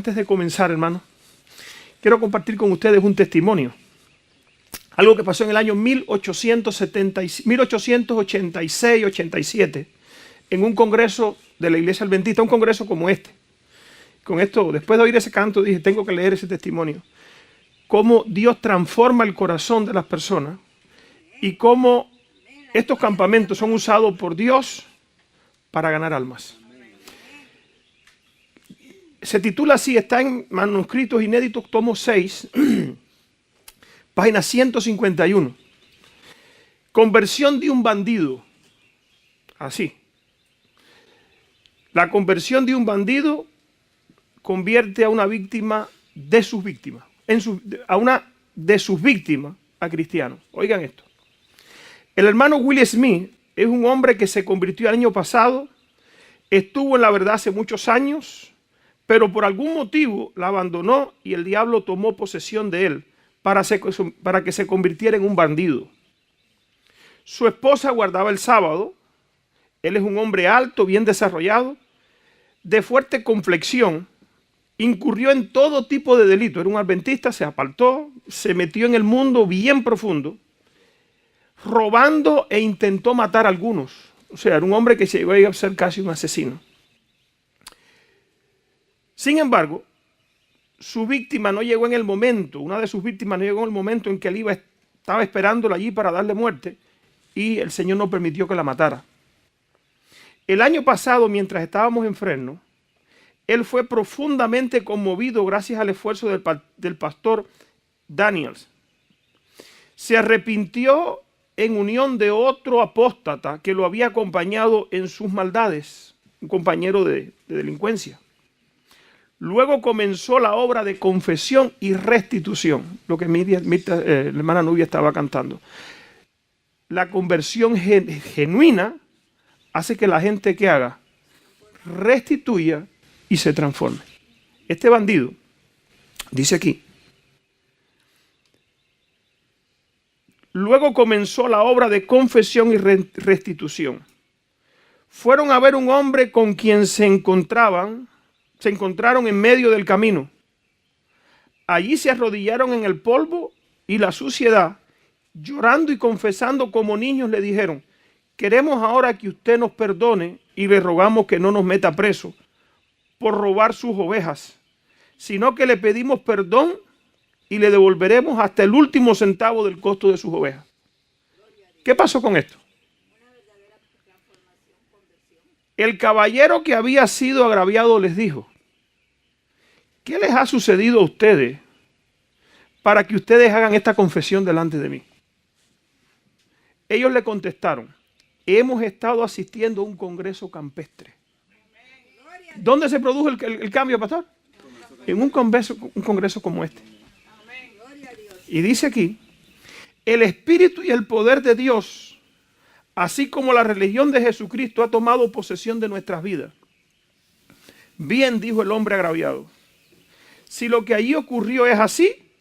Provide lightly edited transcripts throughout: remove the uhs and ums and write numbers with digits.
Antes de comenzar, hermano, quiero compartir con ustedes un testimonio. Algo que pasó en el año 1886-87 en un congreso de la Iglesia Adventista, un congreso como este. Con esto, después de oír ese canto, dije, tengo que leer ese testimonio. Cómo Dios transforma el corazón de las personas y cómo estos campamentos son usados por Dios para ganar almas. Se titula así, está en Manuscritos Inéditos, tomo 6, página 151. Conversión de un bandido. Así. La conversión de un bandido convierte a una víctima de sus víctimas, a una de sus víctimas a cristianos. Oigan esto. El hermano Will Smith es un hombre que se convirtió el año pasado, estuvo en la verdad hace muchos años, pero por algún motivo la abandonó y el diablo tomó posesión de él para que se convirtiera en un bandido. Su esposa guardaba el sábado. Él es un hombre alto, bien desarrollado, de fuerte complexión. Incurrió en todo tipo de delito. Era un adventista, se apartó, se metió en el mundo bien profundo, robando e intentó matar a algunos. O sea, era un hombre que llegó a ser casi un asesino. Sin embargo, su víctima no llegó en el momento, una de sus víctimas no llegó en el momento en que él estaba esperándolo allí para darle muerte y el Señor no permitió que la matara. El año pasado, mientras estábamos en Fresno, él fue profundamente conmovido gracias al esfuerzo del pastor Daniels. Se arrepintió en unión de otro apóstata que lo había acompañado en sus maldades, un compañero de delincuencia. Luego comenzó la obra de confesión y restitución, lo que la hermana Nubia estaba cantando. La conversión genuina hace que la gente que haga restituya y se transforme. Este bandido, dice aquí, luego comenzó la obra de confesión y restitución. Fueron a ver un hombre con quien se encontraron en medio del camino. Allí se arrodillaron en el polvo y la suciedad, llorando y confesando como niños le dijeron, queremos ahora que usted nos perdone y le rogamos que no nos meta preso por robar sus ovejas, sino que le pedimos perdón y le devolveremos hasta el último centavo del costo de sus ovejas. ¿Qué pasó con esto? El caballero que había sido agraviado les dijo, ¿qué les ha sucedido a ustedes para que ustedes hagan esta confesión delante de mí? Ellos le contestaron, hemos estado asistiendo a un congreso campestre. ¿Dónde se produjo el cambio, pastor? En un congreso como este. Y dice aquí, el Espíritu y el poder de Dios, así como la religión de Jesucristo ha tomado posesión de nuestras vidas. Bien, dijo el hombre agraviado. Si lo que allí ocurrió es así,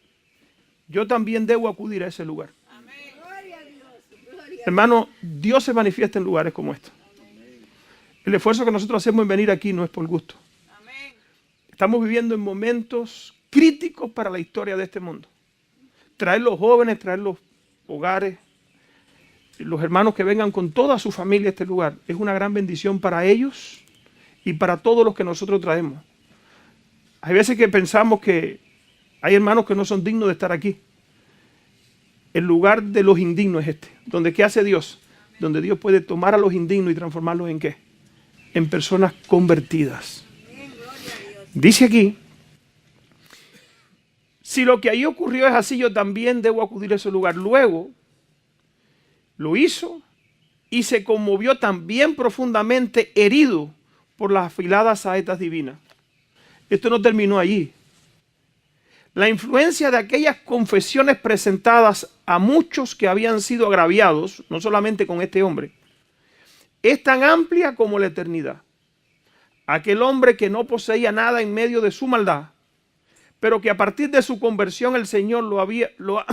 yo también debo acudir a ese lugar. Hermano, Dios se manifiesta en lugares como estos. El esfuerzo que nosotros hacemos en venir aquí no es por gusto. Estamos viviendo en momentos críticos para la historia de este mundo. Traer los jóvenes, traer los hogares, los hermanos que vengan con toda su familia a este lugar, es una gran bendición para ellos y para todos los que nosotros traemos. Hay veces que pensamos que hay hermanos que no son dignos de estar aquí. El lugar de los indignos es este. Donde ¿qué hace Dios? Donde Dios puede tomar a los indignos y transformarlos en ¿qué? En personas convertidas. Dice aquí, si lo que ahí ocurrió es así, yo también debo acudir a ese lugar. Luego lo hizo y se conmovió también profundamente, herido por las afiladas saetas divinas. Esto no terminó allí. La influencia de aquellas confesiones presentadas a muchos que habían sido agraviados, no solamente con este hombre, es tan amplia como la eternidad. Aquel hombre que no poseía nada en medio de su maldad, pero que a partir de su conversión el Señor lo ha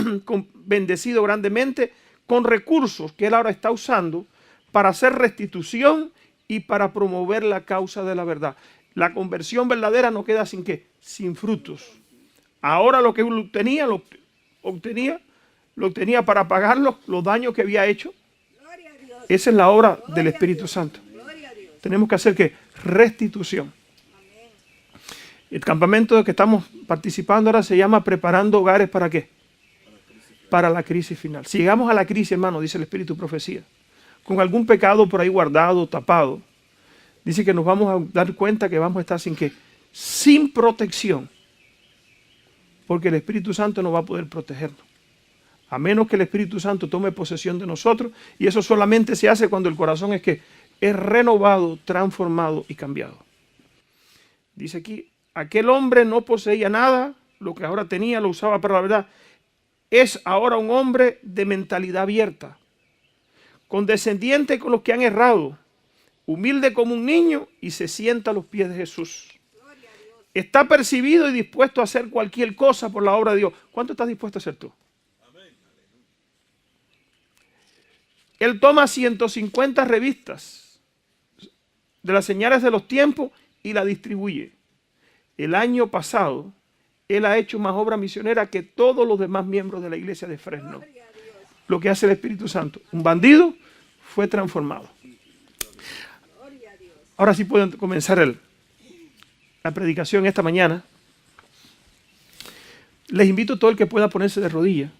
bendecido grandemente con recursos que él ahora está usando para hacer restitución y para promover la causa de la verdad. La conversión verdadera no queda sin qué, sin frutos. Ahora lo que obtenía, lo obtenía para pagar los daños que había hecho. Esa es la obra del Espíritu Santo. Tenemos que hacer ¿qué? Restitución. El campamento que estamos participando ahora se llama Preparando Hogares, ¿para qué? Para la crisis final. Si llegamos a la crisis, hermano, dice el Espíritu Profecía, con algún pecado por ahí guardado, tapado, dice que nos vamos a dar cuenta que vamos a estar sin qué, sin protección, porque el Espíritu Santo no va a poder protegernos, a menos que el Espíritu Santo tome posesión de nosotros, y eso solamente se hace cuando el corazón es que es renovado, transformado y cambiado. Dice aquí, aquel hombre no poseía nada, lo que ahora tenía lo usaba para la verdad. Es ahora un hombre de mentalidad abierta, condescendiente con los que han errado, humilde como un niño y se sienta a los pies de Jesús. Está percibido y dispuesto a hacer cualquier cosa por la obra de Dios. ¿Cuánto estás dispuesto a hacer tú? Él toma 150 revistas de las señales de los tiempos y la distribuye. El año pasado, él ha hecho más obra misionera que todos los demás miembros de la iglesia de Fresno. Lo que hace el Espíritu Santo. Un bandido fue transformado. Ahora sí pueden comenzar la predicación esta mañana. Les invito a todo el que pueda ponerse de rodillas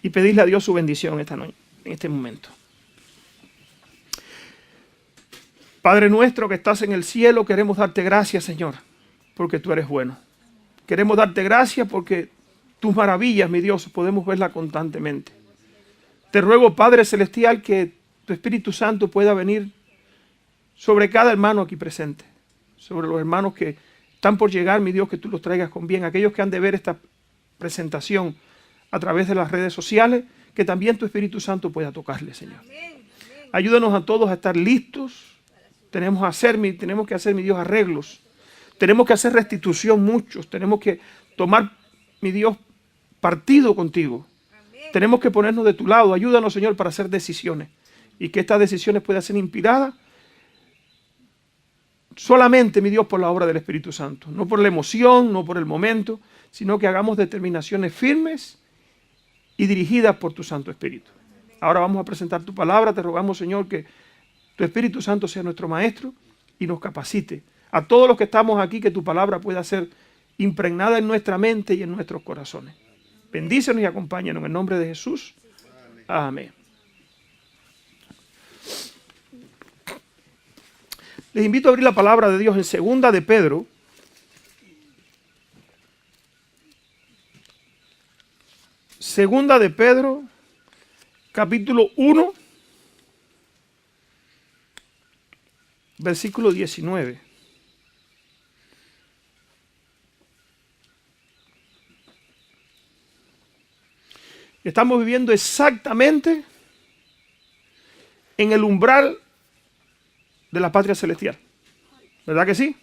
y pedirle a Dios su bendición esta noche, en este momento. Padre nuestro que estás en el cielo, queremos darte gracias, Señor, porque tú eres bueno. Queremos darte gracias porque tus maravillas, mi Dios, podemos verlas constantemente. Te ruego, Padre Celestial, que tu Espíritu Santo pueda venir sobre cada hermano aquí presente, sobre los hermanos que están por llegar, mi Dios, que tú los traigas con bien. Aquellos que han de ver esta presentación a través de las redes sociales, que también tu Espíritu Santo pueda tocarles, Señor. Ayúdanos a todos a estar listos. Tenemos que hacer, mi Dios, arreglos. Tenemos que hacer restitución muchos. Tenemos que tomar, mi Dios, partido contigo. Tenemos que ponernos de tu lado. Ayúdanos, Señor, para hacer decisiones. Y que estas decisiones puedan ser inspiradas solamente, mi Dios, por la obra del Espíritu Santo. No por la emoción, no por el momento, sino que hagamos determinaciones firmes y dirigidas por tu Santo Espíritu. Ahora vamos a presentar tu palabra. Te rogamos, Señor, que tu Espíritu Santo sea nuestro maestro y nos capacite. A todos los que estamos aquí, que tu palabra pueda ser impregnada en nuestra mente y en nuestros corazones. Bendícenos y acompáñanos en el nombre de Jesús. Amén. Les invito a abrir la palabra de Dios en Segunda de Pedro. Segunda de Pedro, capítulo 1, versículo 19. Estamos viviendo exactamente en el umbral de la patria celestial. ¿Verdad que sí?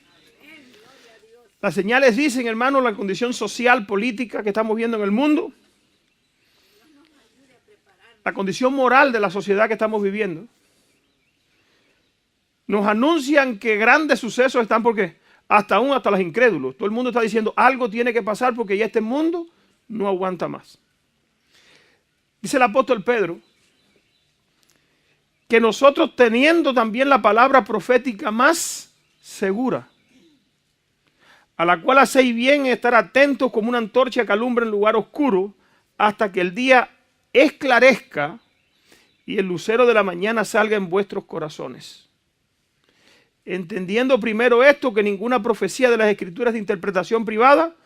Las señales dicen, hermano, la condición social, política que estamos viendo en el mundo, la condición moral de la sociedad que estamos viviendo, nos anuncian que grandes sucesos están porque hasta los incrédulos. Todo el mundo está diciendo algo tiene que pasar porque ya este mundo no aguanta más. Dice el apóstol Pedro que nosotros teniendo también la palabra profética más segura, a la cual hacéis bien estar atentos como una antorcha que alumbra en lugar oscuro hasta que el día esclarezca y el lucero de la mañana salga en vuestros corazones. Entendiendo primero esto, que ninguna profecía de las Escrituras de interpretación privada,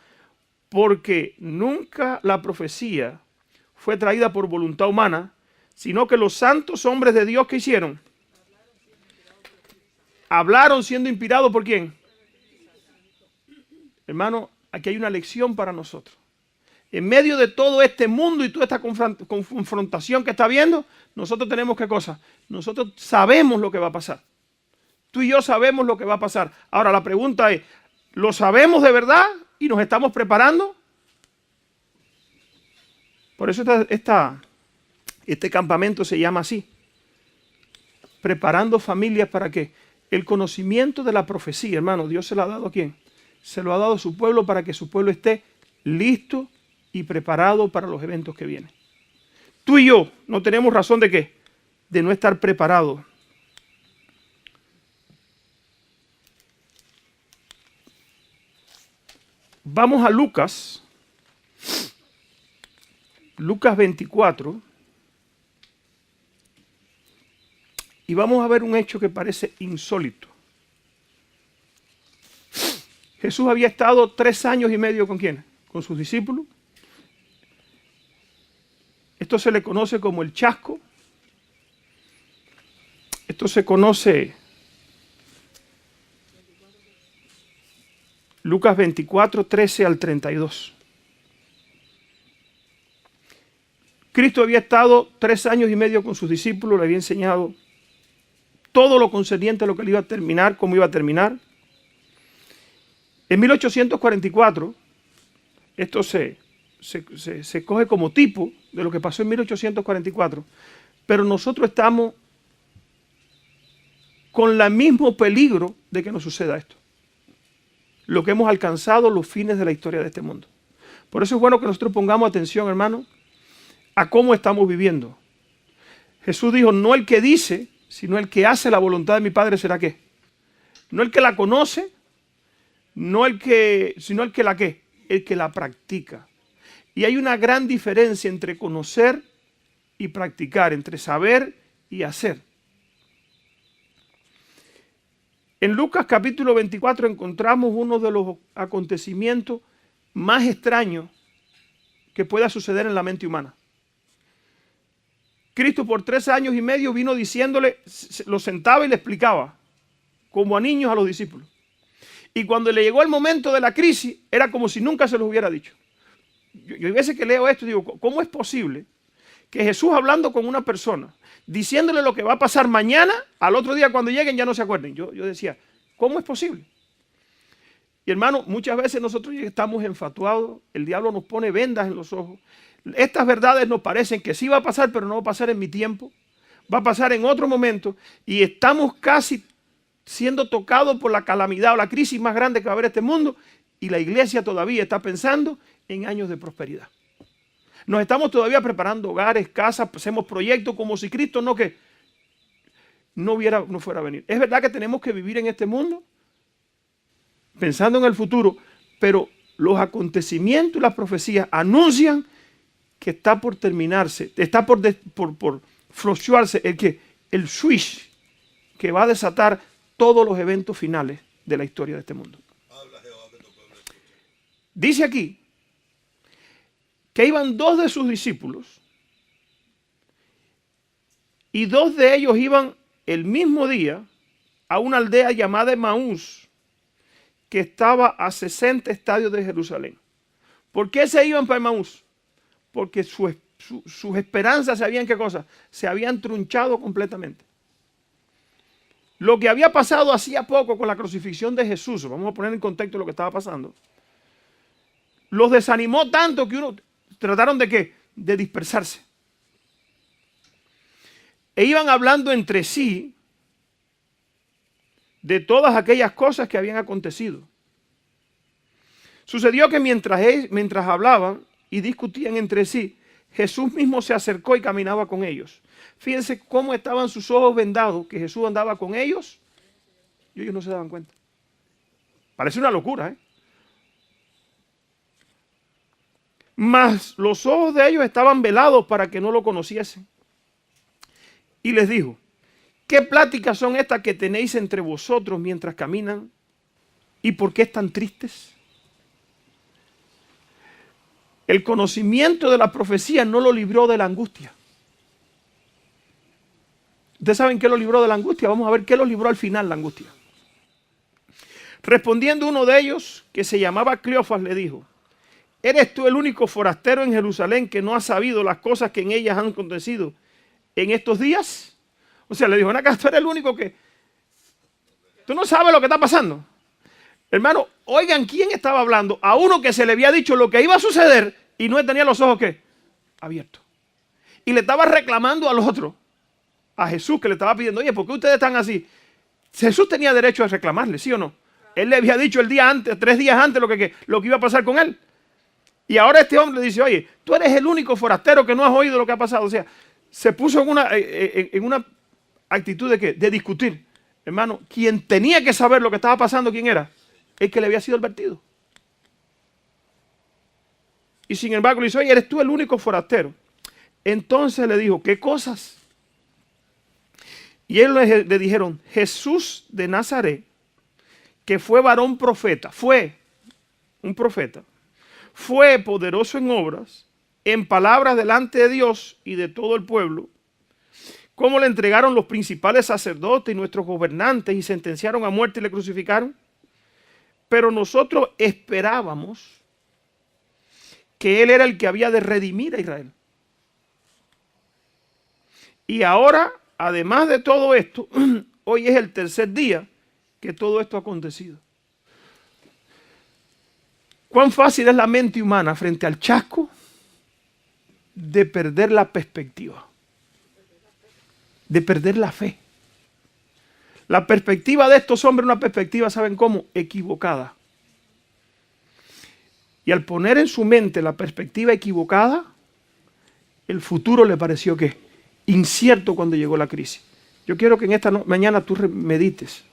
porque nunca la profecía fue traída por voluntad humana, sino que los santos hombres de Dios que hicieron, hablaron siendo inspirados ¿por quién? Hermano, aquí hay una lección para nosotros. En medio de todo este mundo y toda esta confrontación que está habiendo, nosotros tenemos ¿qué cosa? Nosotros sabemos lo que va a pasar. Tú y yo sabemos lo que va a pasar. Ahora la pregunta es, ¿lo sabemos de verdad y nos estamos preparando? Por eso este campamento se llama así. Preparando familias para que El conocimiento de la profecía, hermano, Dios se lo ha dado ¿a quién? Se lo ha dado a su pueblo para que su pueblo esté listo y preparado para los eventos que vienen. Tú y yo no tenemos razón de qué, de no estar preparados. Vamos a Lucas 24, y vamos a ver un hecho que parece insólito. Jesús había estado 3 años y medio ¿con quién? Con sus discípulos. Esto se le conoce como el chasco. Esto se conoce Lucas 24, 13 al 32. Cristo había estado 3 años y medio con sus discípulos, le había enseñado todo lo concerniente a lo que le iba a terminar, cómo iba a terminar. En 1844, esto se coge como tipo de lo que pasó en 1844, pero nosotros estamos con el mismo peligro de que nos suceda esto. Lo que hemos alcanzado los fines de la historia de este mundo. Por eso es bueno que nosotros pongamos atención, hermano, a cómo estamos viviendo. Jesús dijo, no el que dice, sino el que hace la voluntad de mi Padre será ¿qué? No el que la conoce, sino el que la ¿qué? El que la practica. Y hay una gran diferencia entre conocer y practicar, entre saber y hacer. En Lucas capítulo 24 encontramos uno de los acontecimientos más extraños que pueda suceder en la mente humana. Cristo por 3 años y medio vino diciéndole, lo sentaba y le explicaba, como a niños a los discípulos. Y cuando le llegó el momento de la crisis, era como si nunca se los hubiera dicho. Yo a veces que leo esto digo, ¿cómo es posible que Jesús hablando con una persona, diciéndole lo que va a pasar mañana, al otro día cuando lleguen ya no se acuerden? Yo decía, ¿cómo es posible? Y hermano, muchas veces nosotros estamos enfatuados, el diablo nos pone vendas en los ojos. Estas verdades nos parecen que sí va a pasar, pero no va a pasar en mi tiempo, va a pasar en otro momento, y estamos casi siendo tocados por la calamidad o la crisis más grande que va a haber en este mundo, y la iglesia todavía está pensando en años de prosperidad. Nos estamos todavía preparando hogares, casas, hacemos proyectos como si Cristo no fuera a venir. Es verdad que tenemos que vivir en este mundo pensando en el futuro, pero los acontecimientos y las profecías anuncian que está por terminarse, está por fluctuarse el switch que va a desatar todos los eventos finales de la historia de este mundo. Dice aquí que iban 2 de sus discípulos y 2 de ellos iban el mismo día a una aldea llamada Emaús, que estaba a 60 estadios de Jerusalén. ¿Por qué se iban para Emaús? Porque sus esperanzas se habían trunchado completamente. Lo que había pasado hacía poco con la crucifixión de Jesús, vamos a poner en contexto lo que estaba pasando, los desanimó tanto que trataron de ¿qué? De dispersarse. E iban hablando entre sí de todas aquellas cosas que habían acontecido. Sucedió que mientras hablaban y discutían entre sí, Jesús mismo se acercó y caminaba con ellos. Fíjense cómo estaban sus ojos vendados, que Jesús andaba con ellos y ellos no se daban cuenta. Parece una locura, ¿eh? Mas los ojos de ellos estaban velados para que no lo conociesen. Y les dijo, ¿qué pláticas son estas que tenéis entre vosotros mientras caminan? ¿Y por qué están tristes? El conocimiento de la profecía no lo libró de la angustia. ¿Ustedes saben qué lo libró de la angustia? Vamos a ver qué lo libró al final la angustia. Respondiendo uno de ellos, que se llamaba Cleofas, le dijo, ¿eres tú el único forastero en Jerusalén que no ha sabido las cosas que en ellas han acontecido en estos días? O sea, le dijo, acá tú eres el único que... Tú no sabes lo que está pasando. Hermano, oigan quién estaba hablando. A uno que se le había dicho lo que iba a suceder y no tenía los ojos ¿qué? Abiertos. Y le estaba reclamando al otro, a Jesús, que le estaba pidiendo, oye, ¿por qué ustedes están así? Jesús tenía derecho a reclamarle, ¿sí o no? Él le había dicho el día antes, 3 días antes, lo que iba a pasar con él. Y ahora este hombre le dice, oye, tú eres el único forastero que no has oído lo que ha pasado. O sea, se puso en una actitud de ¿qué? De discutir. Hermano, quien tenía que saber lo que estaba pasando, ¿quién era? El que le había sido advertido. Y sin embargo le dice, oye, eres tú el único forastero. Entonces le dijo, ¿qué cosas? Y él le dijeron, Jesús de Nazaret, que fue varón profeta, fue un profeta, fue poderoso en obras, en palabras delante de Dios y de todo el pueblo, cómo le entregaron los principales sacerdotes y nuestros gobernantes y sentenciaron a muerte y le crucificaron. Pero nosotros esperábamos que él era el que había de redimir a Israel. Y ahora, además de todo esto, hoy es el tercer día que todo esto ha acontecido. ¿Cuán fácil es la mente humana frente al chasco de perder la perspectiva? De perder la fe. La perspectiva de estos hombres es una perspectiva, ¿saben cómo? Equivocada. Y al poner en su mente la perspectiva equivocada, el futuro le pareció ¿qué? Incierto cuando llegó la crisis. Yo quiero que en esta mañana tú medites.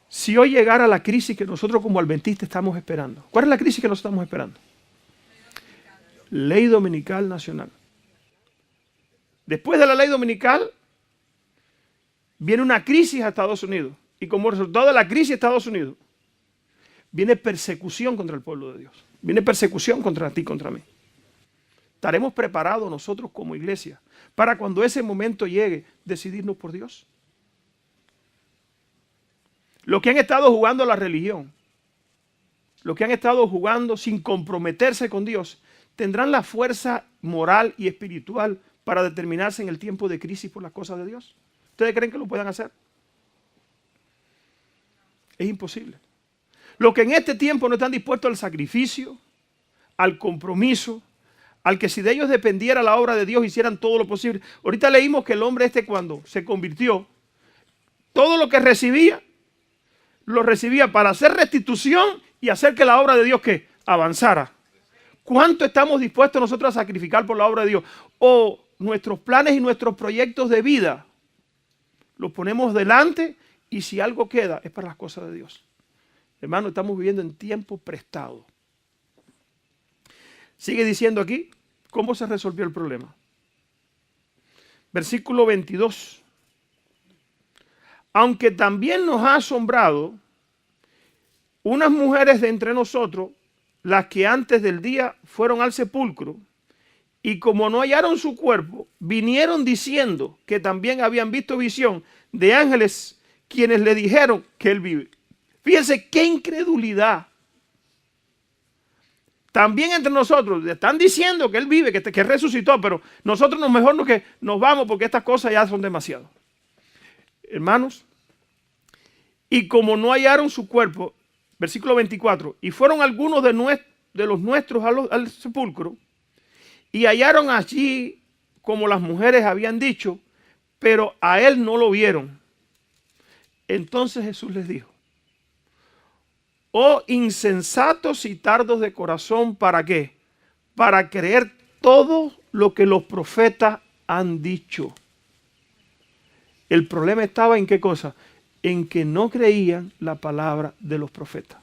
Si hoy llegara la crisis que nosotros como adventistas estamos esperando. ¿Cuál es la crisis que nosotros estamos esperando? Ley Dominical Nacional. Después de la ley dominical, viene una crisis a Estados Unidos. Y como resultado de la crisis a Estados Unidos, viene persecución contra el pueblo de Dios. Viene persecución contra ti, contra mí. ¿Estaremos preparados nosotros como iglesia para cuando ese momento llegue decidirnos por Dios? Los que han estado jugando a la religión, los que han estado jugando sin comprometerse con Dios, tendrán la fuerza moral y espiritual para determinarse en el tiempo de crisis por las cosas de Dios. ¿Ustedes creen que lo puedan hacer? Es imposible. Los que en este tiempo no están dispuestos al sacrificio, al compromiso, al que si de ellos dependiera la obra de Dios hicieran todo lo posible. Ahorita leímos que el hombre cuando se convirtió, todo lo que recibía, lo recibía para hacer restitución y hacer que la obra de Dios ¿qué? Avanzara. ¿Cuánto estamos dispuestos nosotros a sacrificar por la obra de Dios? O nuestros planes y nuestros proyectos de vida los ponemos delante y si algo queda es para las cosas de Dios. Hermano, estamos viviendo en tiempo prestado. Sigue diciendo aquí cómo se resolvió el problema. Versículo 22. Aunque también nos ha asombrado unas mujeres de entre nosotros, las que antes del día fueron al sepulcro, y como no hallaron su cuerpo, vinieron diciendo que también habían visto visión de ángeles quienes le dijeron que él vive. Fíjense qué incredulidad. También entre nosotros están diciendo que él vive, que resucitó, pero nosotros mejor no que nos vamos porque estas cosas ya son demasiado. Hermanos, y como no hallaron su cuerpo, versículo 24, y fueron algunos de los nuestros al sepulcro, y hallaron allí como las mujeres habían dicho, pero a él no lo vieron. Entonces Jesús les dijo, oh insensatos y tardos de corazón, ¿para qué? Para creer todo lo que los profetas han dicho. El problema estaba en qué cosa? En que no creían la palabra de los profetas.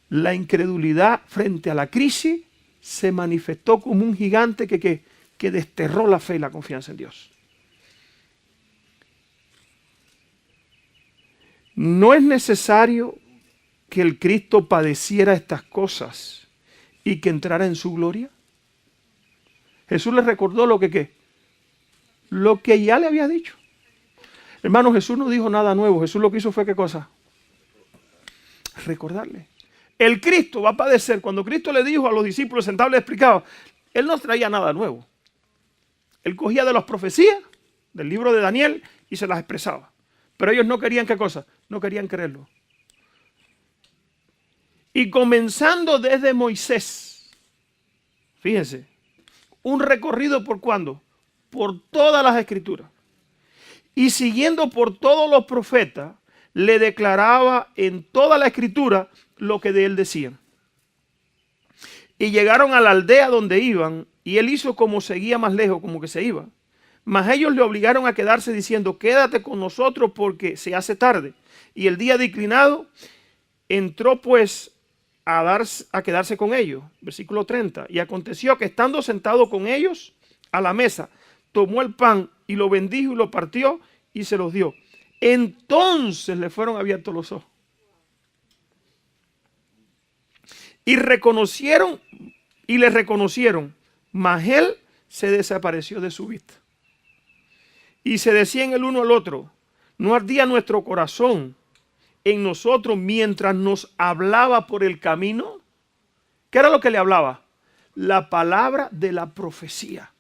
La incredulidad frente a la crisis se manifestó como un gigante que desterró la fe y la confianza en Dios. No es necesario que el Cristo padeciera estas cosas y que entrara en su gloria. Jesús les recordó lo que ya le había dicho. Hermano, Jesús no dijo nada nuevo. Jesús lo que hizo fue ¿qué cosa? Recordarle. El Cristo va a padecer. Cuando Cristo le dijo a los discípulos sentados, le explicaba, él no traía nada nuevo. Él cogía de las profecías del libro de Daniel y se las expresaba. Pero ellos no querían ¿qué cosa? No querían creerlo. Y comenzando desde Moisés, fíjense, un recorrido por ¿cuándo? Por todas las escrituras. y siguiendo por todos los profetas, le declaraba en toda la escritura lo que de él decían. Y llegaron a la aldea donde iban, y él hizo como seguía más lejos, como que se iba. Mas ellos le obligaron a quedarse diciendo, quédate con nosotros porque se hace tarde. Y el día declinado, entró pues a quedarse con ellos. Versículo 30. Y aconteció que estando sentado con ellos a la mesa, tomó el pan y lo bendijo y lo partió y se los dio. Entonces le fueron abiertos los ojos. Y le reconocieron, mas él se desapareció de su vista. Y se decían el uno al otro, ¿no ardía nuestro corazón en nosotros mientras nos hablaba por el camino? ¿Qué era lo que le hablaba? La palabra de la profecía.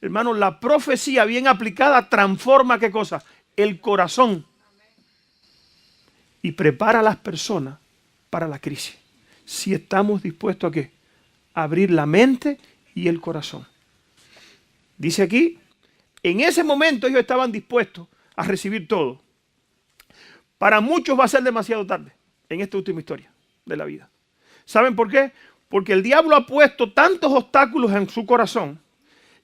Hermano, la profecía bien aplicada transforma ¿qué cosa? El corazón. Y prepara a las personas para la crisis. Si estamos dispuestos a ¿qué? A abrir la mente y el corazón. Dice aquí, en ese momento ellos estaban dispuestos a recibir todo. Para muchos va a ser demasiado tarde en esta última historia de la vida. ¿Saben por qué? Porque el diablo ha puesto tantos obstáculos en su corazón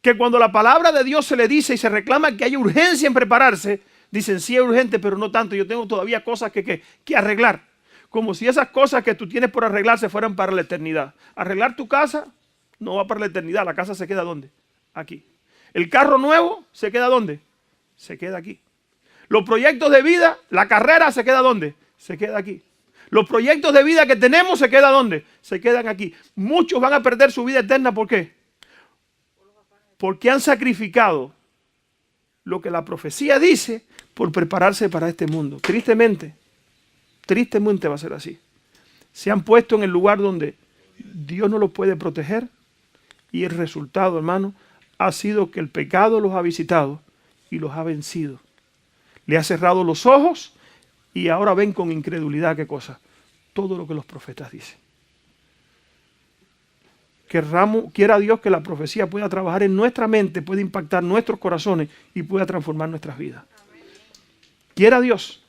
que cuando la palabra de Dios se le dice y se reclama que hay urgencia en prepararse, dicen sí es urgente, pero no tanto. Yo tengo todavía cosas que arreglar. Como si esas cosas que tú tienes por arreglar se fueran para la eternidad. Arreglar tu casa no va para la eternidad. La casa se queda ¿dónde? Aquí. El carro nuevo se queda ¿dónde? Se queda aquí. Los proyectos de vida, la carrera se queda ¿dónde? Se queda aquí. Los proyectos de vida que tenemos se quedan ¿dónde? Se quedan aquí. Muchos van a perder su vida eterna. ¿Por qué? Porque han sacrificado lo que la profecía dice por prepararse para este mundo. Tristemente va a ser así. Se han puesto en el lugar donde Dios no los puede proteger y el resultado, hermano, ha sido que el pecado los ha visitado y los ha vencido. Le ha cerrado los ojos y ahora ven con incredulidad ¿qué cosa? Todo lo que los profetas dicen. Quiera Dios que la profecía pueda trabajar en nuestra mente, pueda impactar nuestros corazones y pueda transformar nuestras vidas. Quiera Dios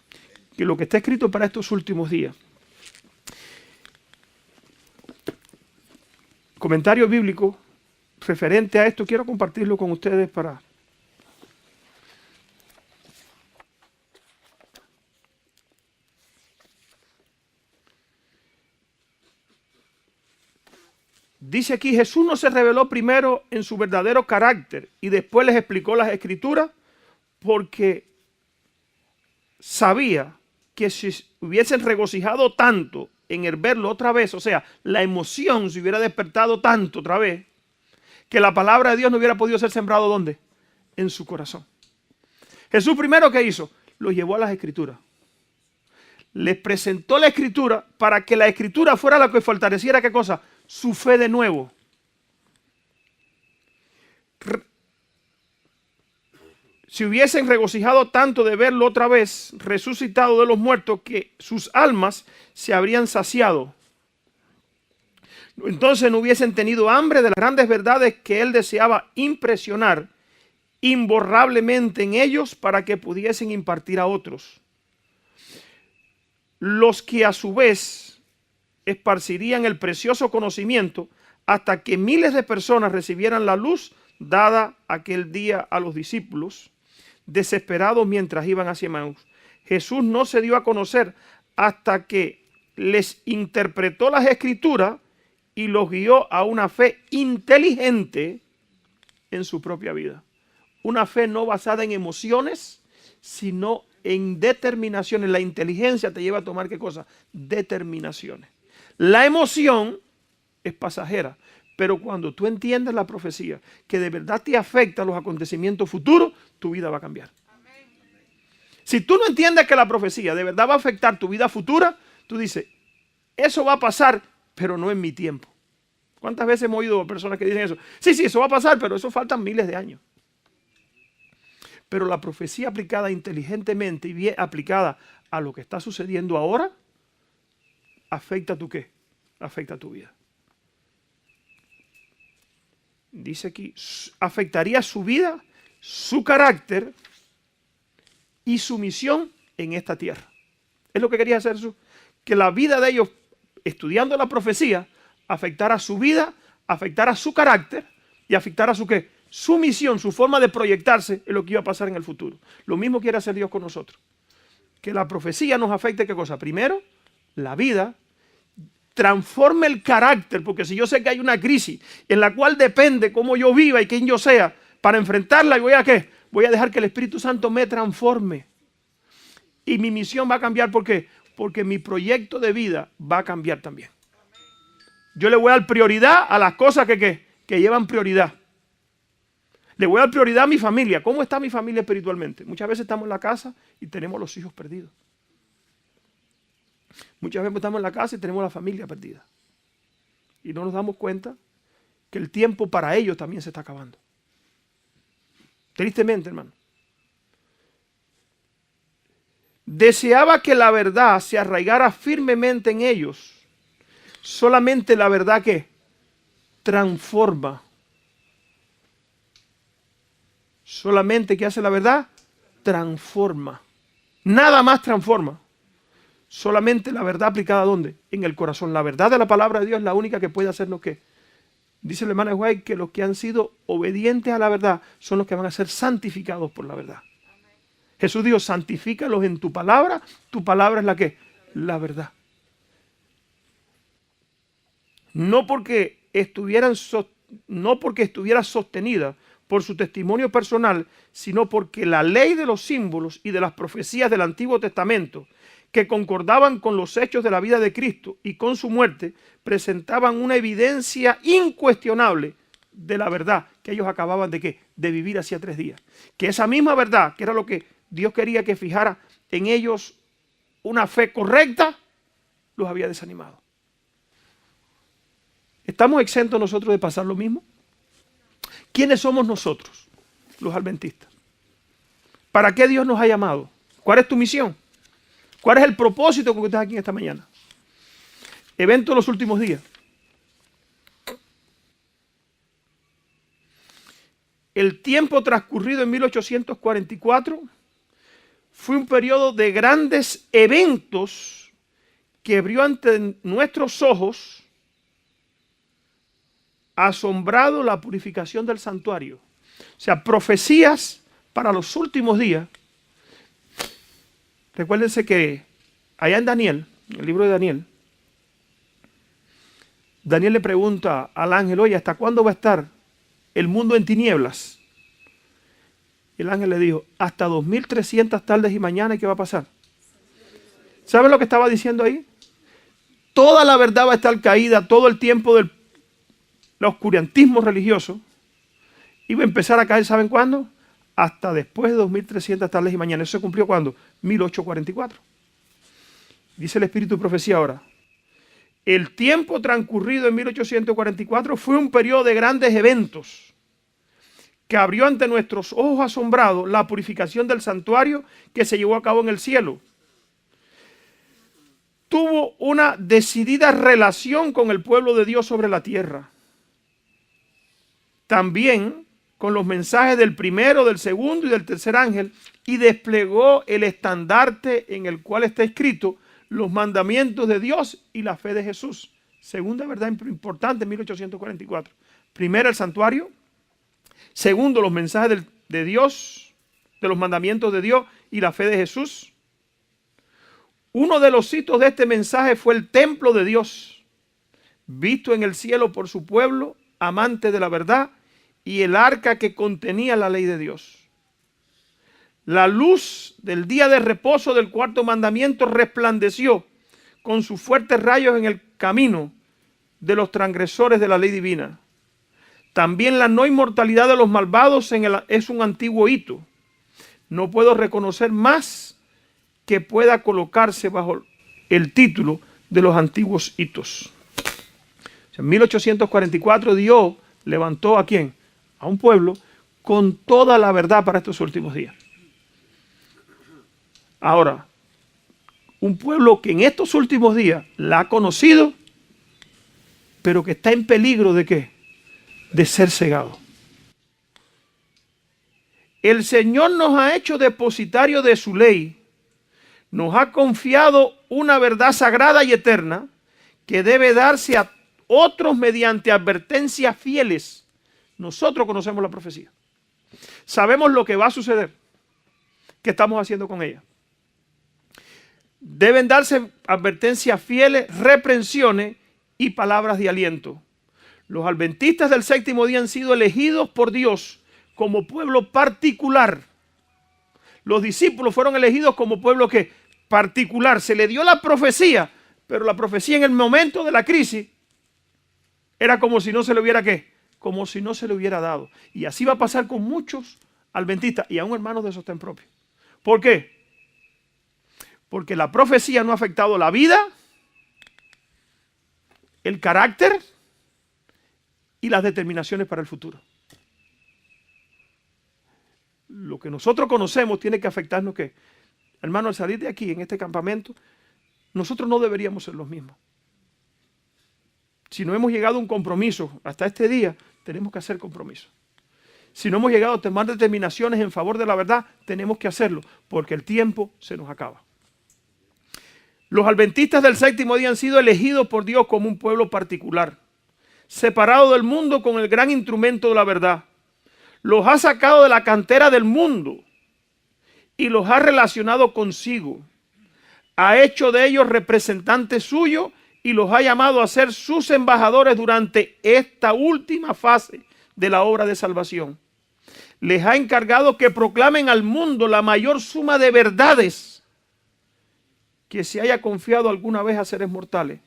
que lo que está escrito para estos últimos días, comentario bíblico referente a esto, quiero compartirlo con ustedes para... Dice aquí, Jesús no se reveló primero en su verdadero carácter y después les explicó las escrituras porque sabía que si hubiesen regocijado tanto en el verlo otra vez, o sea, la emoción se hubiera despertado tanto otra vez, que la palabra de Dios no hubiera podido ser sembrado ¿dónde? En su corazón. Jesús primero ¿qué hizo? Lo llevó a las escrituras. Les presentó la escritura para que la escritura fuera la que fortaleciera ¿qué cosa? Su fe de nuevo. Si hubiesen regocijado tanto de verlo otra vez resucitado de los muertos, que sus almas se habrían saciado. Entonces no hubiesen tenido hambre de las grandes verdades que él deseaba impresionar imborrablemente en ellos para que pudiesen impartir a otros. Los que a su vez esparcirían el precioso conocimiento hasta que miles de personas recibieran la luz dada aquel día a los discípulos, desesperados mientras iban hacia Emaús. Jesús no se dio a conocer hasta que les interpretó las escrituras y los guió a una fe inteligente en su propia vida. Una fe no basada en emociones, sino en determinaciones. La inteligencia te lleva a tomar ¿qué cosa? Determinaciones. La emoción es pasajera, pero cuando tú entiendes la profecía, que de verdad te afecta a los acontecimientos futuros, tu vida va a cambiar. Si tú no entiendes que la profecía de verdad va a afectar tu vida futura, tú dices, eso va a pasar, pero no en mi tiempo. ¿Cuántas veces hemos oído personas que dicen eso? Sí, eso va a pasar, pero eso faltan miles de años. Pero la profecía aplicada inteligentemente y bien aplicada a lo que está sucediendo ahora, afecta tu ¿qué? Afecta tu vida. Dice aquí, afectaría su vida, su carácter y su misión en esta tierra. Es lo que quería hacer Jesús, que la vida de ellos, estudiando la profecía, afectara su vida, afectara su carácter y afectara su ¿qué? Su misión, su forma de proyectarse en lo que iba a pasar en el futuro. Lo mismo quiere hacer Dios con nosotros. Que la profecía nos afecte, ¿qué cosa? Primero, la vida, transforme el carácter, porque si yo sé que hay una crisis en la cual depende cómo yo viva y quién yo sea, para enfrentarla, voy a ¿qué? Voy a dejar que el Espíritu Santo me transforme. Y mi misión va a cambiar, ¿por qué? Porque mi proyecto de vida va a cambiar también. Yo le voy a dar prioridad a las cosas que llevan prioridad. Le voy a dar prioridad a mi familia. ¿Cómo está mi familia espiritualmente? Muchas veces estamos en la casa y tenemos los hijos perdidos. Muchas veces estamos en la casa y tenemos la familia perdida. Y no nos damos cuenta que el tiempo para ellos también se está acabando. Tristemente, hermano. Deseaba que la verdad se arraigara firmemente en ellos. Solamente la verdad que transforma. Solamente que hace la verdad, transforma. Nada más transforma. Solamente la verdad aplicada ¿dónde? En el corazón. La verdad de la palabra de Dios es la única que puede hacernos que. Dice el hermano White que los que han sido obedientes a la verdad son los que van a ser santificados por la verdad. Jesús dijo, santifícalos en tu palabra es la que, la verdad. No porque estuviera sostenida por su testimonio personal, sino porque la ley de los símbolos y de las profecías del Antiguo Testamento, que concordaban con los hechos de la vida de Cristo y con su muerte, presentaban una evidencia incuestionable de la verdad que ellos acababan de ¿qué? De vivir hacía 3 días. Que esa misma verdad, que era lo que Dios quería que fijara en ellos una fe correcta, los había desanimado. ¿Estamos exentos nosotros de pasar lo mismo? ¿Quiénes somos nosotros, los adventistas? ¿Para qué Dios nos ha llamado? ¿Cuál es tu misión? ¿Cuál es el propósito con que estás aquí esta mañana? Evento de los últimos días. El tiempo transcurrido en 1844 fue un periodo de grandes eventos que abrió ante nuestros ojos, asombrado la purificación del santuario. O sea, profecías para los últimos días. Recuérdense que allá en Daniel, en el libro de Daniel, Daniel le pregunta al ángel, oye, ¿hasta cuándo va a estar el mundo en tinieblas? Y el ángel le dijo, hasta 2300 tardes y mañanas. ¿Y qué va a pasar? ¿Saben lo que estaba diciendo ahí? Toda la verdad va a estar caída, todo el tiempo del oscurantismo religioso iba a empezar a caer, ¿saben cuándo? Hasta después de 2300 tardes y mañanas. ¿Eso se cumplió cuándo? 1844. Dice el Espíritu de Profecía ahora. El tiempo transcurrido en 1844 fue un periodo de grandes eventos que abrió ante nuestros ojos asombrados la purificación del santuario que se llevó a cabo en el cielo. Tuvo una decidida relación con el pueblo de Dios sobre la tierra. También con los mensajes del primero, del segundo y del tercer ángel, y desplegó el estandarte en el cual está escrito los mandamientos de Dios y la fe de Jesús. Segunda verdad importante en 1844. Primero, el santuario. Segundo, los mensajes de Dios, de los mandamientos de Dios y la fe de Jesús. Uno de los hitos de este mensaje fue el templo de Dios, visto en el cielo por su pueblo, amante de la verdad, y el arca que contenía la ley de Dios. La luz del día de reposo del cuarto mandamiento resplandeció con sus fuertes rayos en el camino de los transgresores de la ley divina. También la no inmortalidad de los malvados es un antiguo hito. No puedo reconocer más que pueda colocarse bajo el título de los antiguos hitos. En 1844 Dios levantó ¿a quién? A un pueblo con toda la verdad para estos últimos días. Ahora, un pueblo que en estos últimos días la ha conocido, pero que está en peligro ¿de qué? De ser cegado. El Señor nos ha hecho depositario de su ley. Nos ha confiado una verdad sagrada y eterna que debe darse a otros mediante advertencias fieles. Nosotros conocemos la profecía. Sabemos lo que va a suceder. ¿Qué estamos haciendo con ella? Deben darse advertencias fieles, reprensiones y palabras de aliento. Los adventistas del séptimo día han sido elegidos por Dios como pueblo particular. Los discípulos fueron elegidos como pueblo que particular. Se le dio la profecía, pero la profecía en el momento de la crisis era como si no se le hubiera ¿qué? Como si no se le hubiera dado. Y así va a pasar con muchos adventistas y aún hermanos de sostén propio. ¿Por qué? Porque la profecía no ha afectado la vida, el carácter y las determinaciones para el futuro. Lo que nosotros conocemos tiene que afectarnos ¿qué? Hermano, al salir de aquí, en este campamento, nosotros no deberíamos ser los mismos. Si no hemos llegado a un compromiso hasta este día, tenemos que hacer compromiso. Si no hemos llegado a tomar determinaciones en favor de la verdad, tenemos que hacerlo, porque el tiempo se nos acaba. Los adventistas del séptimo día han sido elegidos por Dios como un pueblo particular, separado del mundo con el gran instrumento de la verdad. Los ha sacado de la cantera del mundo y los ha relacionado consigo. Ha hecho de ellos representantes suyos y los ha llamado a ser sus embajadores durante esta última fase de la obra de salvación. Les ha encargado que proclamen al mundo la mayor suma de verdades que se haya confiado alguna vez a seres mortales.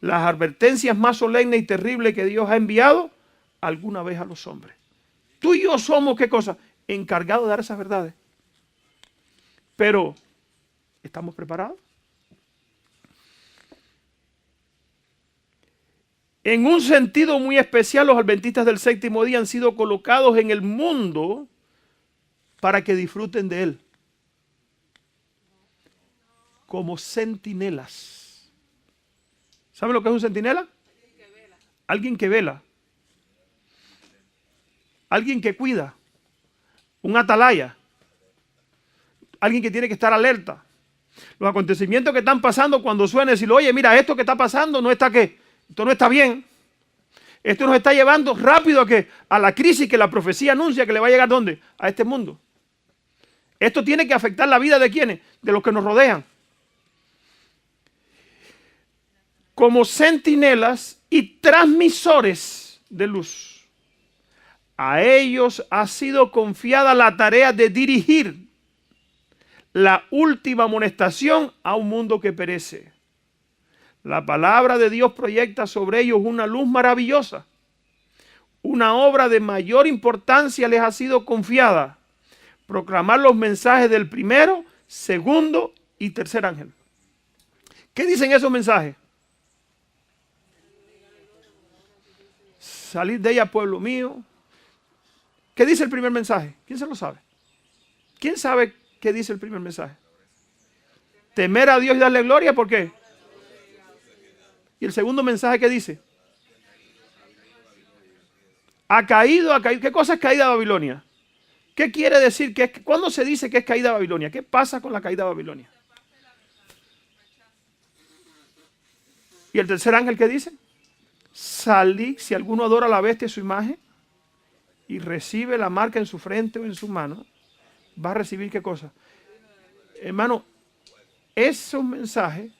Las advertencias más solemnes y terribles que Dios ha enviado alguna vez a los hombres. Tú y yo somos, ¿qué cosa? Encargados de dar esas verdades. Pero, ¿estamos preparados? En un sentido muy especial, los adventistas del séptimo día han sido colocados en el mundo para que disfruten de él. Como centinelas. ¿Saben lo que es un centinela? Alguien que vela. Alguien que cuida. Un atalaya. Alguien que tiene que estar alerta. Los acontecimientos que están pasando, cuando suene, decirle, oye, mira, esto que está pasando no está ¿qué? Esto no está bien. Esto nos está llevando rápido a ¿qué? A la crisis que la profecía anuncia que le va a llegar ¿dónde? A este mundo. Esto tiene que afectar la vida de ¿quiénes? De los que nos rodean. Como centinelas y transmisores de luz. A ellos ha sido confiada la tarea de dirigir la última amonestación a un mundo que perece. La palabra de Dios proyecta sobre ellos una luz maravillosa. Una obra de mayor importancia les ha sido confiada. Proclamar los mensajes del primero, segundo y tercer ángel. ¿Qué dicen esos mensajes? Salid de ella, pueblo mío. ¿Qué dice el primer mensaje? ¿Quién se lo sabe? ¿Quién sabe qué dice el primer mensaje? Temer a Dios y darle gloria, ¿por qué? ¿Y el segundo mensaje qué dice? Ha caído. ¿Qué cosa es caída de Babilonia? ¿Qué quiere decir? ¿Cuándo se dice que es caída de Babilonia? ¿Qué pasa con la caída de Babilonia? ¿Y el tercer ángel qué dice? Salid, si alguno adora a la bestia su imagen y recibe la marca en su frente o en su mano, va a recibir ¿qué cosa? Hermano, esos mensajes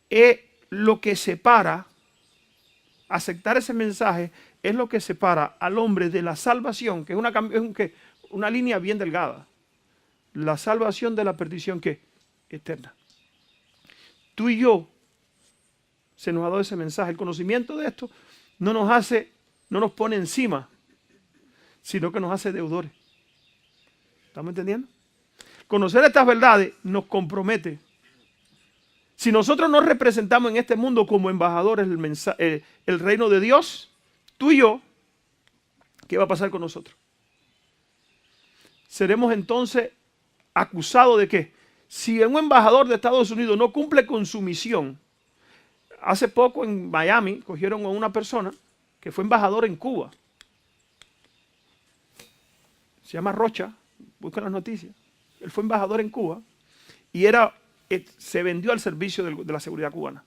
es lo que separa, aceptar ese mensaje es lo que separa al hombre de la salvación, que es una línea bien delgada. La salvación de la perdición que eterna. Tú y yo se nos ha dado ese mensaje. El conocimiento de esto no nos pone encima, sino que nos hace deudores. ¿Estamos entendiendo? Conocer estas verdades nos compromete. Si nosotros nos representamos en este mundo como embajadores el reino de Dios, tú y yo, ¿qué va a pasar con nosotros? Seremos entonces acusados de que si un embajador de Estados Unidos no cumple con su misión, hace poco en Miami cogieron a una persona que fue embajador en Cuba. se llama Rocha, buscan las noticias. Él fue embajador en Cuba y se vendió al servicio de la seguridad cubana.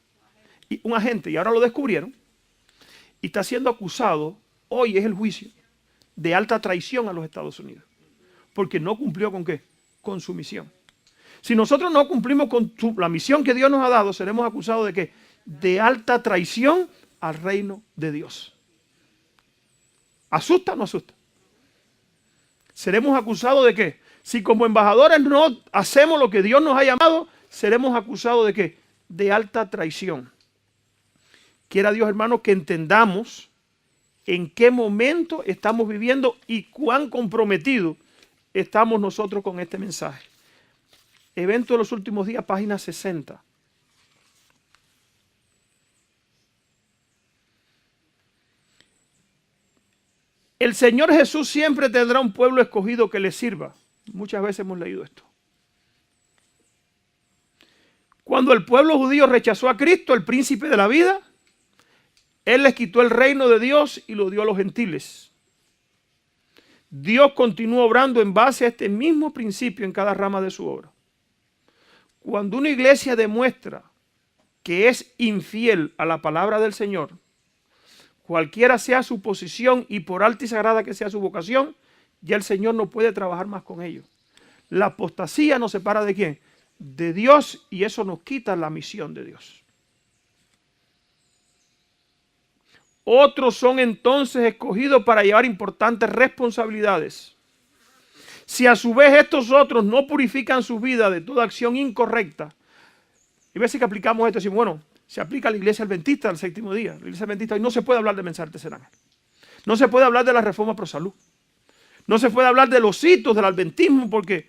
Y un agente, y ahora lo descubrieron, y está siendo acusado, hoy es el juicio, de alta traición a los Estados Unidos. Porque no cumplió ¿con qué? Con su misión. Si nosotros no cumplimos con la misión que Dios nos ha dado, seremos acusados de ¿qué? De alta traición al reino de Dios. ¿Asusta o no asusta? Seremos acusados de ¿qué? Si como embajadores no hacemos lo que Dios nos ha llamado, seremos acusados de ¿qué? De alta traición. Quiera Dios, hermanos, que entendamos en qué momento estamos viviendo y cuán comprometidos estamos nosotros con este mensaje. Evento de los últimos días, página 60. El Señor Jesús siempre tendrá un pueblo escogido que le sirva. Muchas veces hemos leído esto. Cuando el pueblo judío rechazó a Cristo, el príncipe de la vida, Él les quitó el reino de Dios y lo dio a los gentiles. Dios continúa obrando en base a este mismo principio en cada rama de su obra. Cuando una iglesia demuestra que es infiel a la palabra del Señor, cualquiera sea su posición y por alta y sagrada que sea su vocación, ya el Señor no puede trabajar más con ellos. La apostasía nos separa ¿de quién? De Dios, y eso nos quita la misión de Dios. Otros son entonces escogidos para llevar importantes responsabilidades. Si a su vez estos otros no purifican su vida de toda acción incorrecta, y a veces que aplicamos esto, decimos, bueno, se aplica a la iglesia adventista al séptimo día. La iglesia adventista hoy no se puede hablar de mensaje artesanal. No se puede hablar de la reforma pro salud. No se puede hablar de los hitos del adventismo porque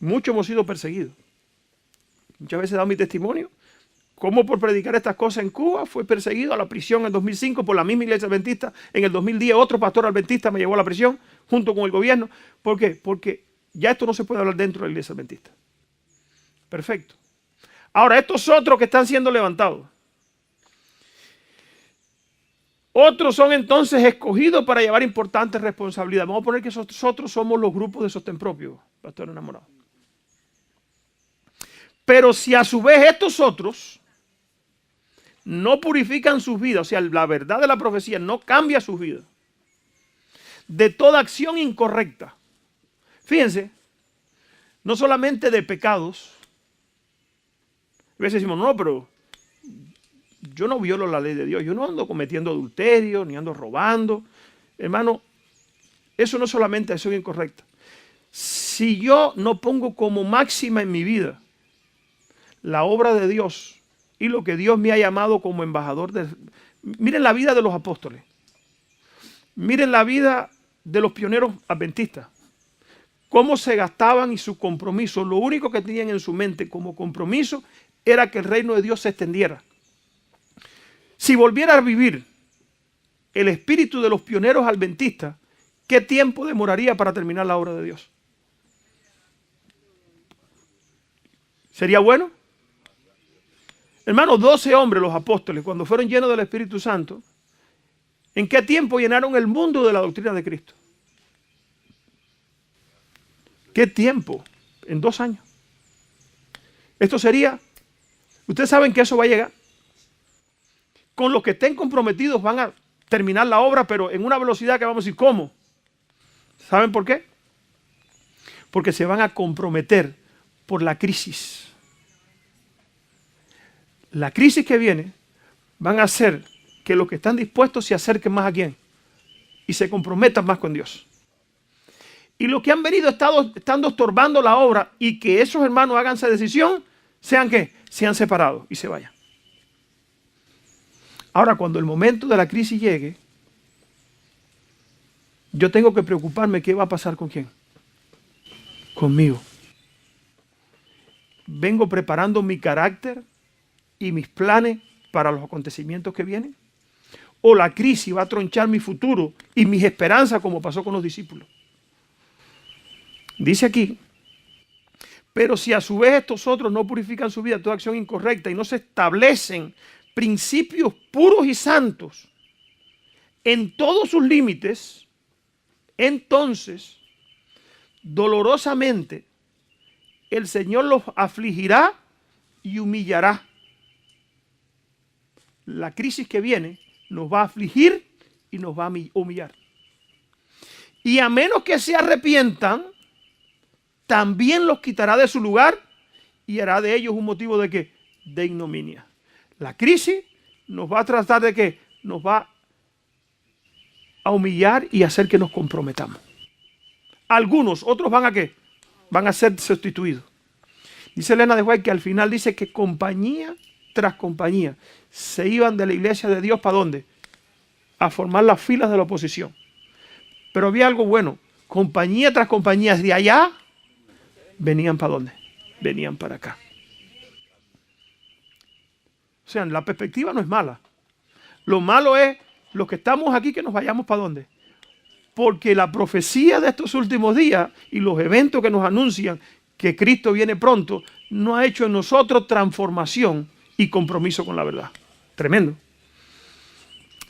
muchos hemos sido perseguidos. Muchas veces he dado mi testimonio. Cómo por predicar estas cosas en Cuba fue perseguido a la prisión en 2005 por la misma iglesia adventista. En el 2010 otro pastor adventista me llevó a la prisión junto con el gobierno. ¿Por qué? Porque ya esto no se puede hablar dentro de la iglesia adventista. Perfecto. Ahora, estos otros que están siendo levantados. Otros son entonces escogidos para llevar importantes responsabilidades. Vamos a poner que nosotros somos los grupos de sostén propio, pastor enamorado. Pero si a su vez estos otros no purifican sus vidas, o sea, la verdad de la profecía no cambia sus vidas, de toda acción incorrecta. Fíjense, no solamente de pecados. A veces decimos, no, pero yo no violo la ley de Dios, yo no ando cometiendo adulterio, ni ando robando. Hermano, eso no es solamente acción incorrecta. Si yo no pongo como máxima en mi vida la obra de Dios y lo que Dios me ha llamado como embajador miren la vida de los apóstoles. Miren la vida de los pioneros adventistas. Cómo se gastaban y su compromiso. Lo único que tenían en su mente como compromiso era que el reino de Dios se extendiera. Si volviera a vivir el espíritu de los pioneros adventistas, ¿qué tiempo demoraría para terminar la obra de Dios? ¿Sería bueno? Hermanos, 12 hombres, los apóstoles, cuando fueron llenos del Espíritu Santo, ¿en qué tiempo llenaron el mundo de la doctrina de Cristo? ¿Qué tiempo? En 2 años. Esto sería, ustedes saben que eso va a llegar. Con los que estén comprometidos van a terminar la obra, pero en una velocidad que vamos a decir, ¿cómo? ¿Saben por qué? Porque se van a comprometer por la crisis. La crisis que viene van a hacer que los que están dispuestos se acerquen más a quién y se comprometan más con Dios. Y los que han venido estando estorbando la obra y que esos hermanos hagan esa decisión, sean ¿qué? Sean separados y se vayan. Ahora, cuando el momento de la crisis llegue, yo tengo que preocuparme qué va a pasar con quién. Conmigo. Vengo preparando mi carácter y mis planes para los acontecimientos que vienen. O la crisis va a tronchar mi futuro y mis esperanzas como pasó con los discípulos. Dice aquí, pero si a su vez estos otros no purifican su vida de toda acción incorrecta y no se establecen principios puros y santos en todos sus límites, entonces dolorosamente el Señor los afligirá y humillará. La crisis que viene nos va a afligir y nos va a humillar. Y a menos que se arrepientan, también los quitará de su lugar y hará de ellos un motivo de ¿qué? De ignominia. La crisis nos va a tratar de ¿qué? Nos va a humillar y hacer que nos comprometamos. Algunos, otros van a ¿qué? Van a ser sustituidos. Dice Elena de White que al final dice que compañía tras compañía se iban de la iglesia de Dios ¿para dónde? A formar las filas de la oposición. Pero había algo bueno. Compañía tras compañía de allá venían ¿para dónde? Venían para acá. O sea, la perspectiva no es mala. Lo malo es los que estamos aquí que nos vayamos ¿para dónde? Porque la profecía de estos últimos días y los eventos que nos anuncian que Cristo viene pronto, no ha hecho en nosotros transformación y compromiso con la verdad. Tremendo.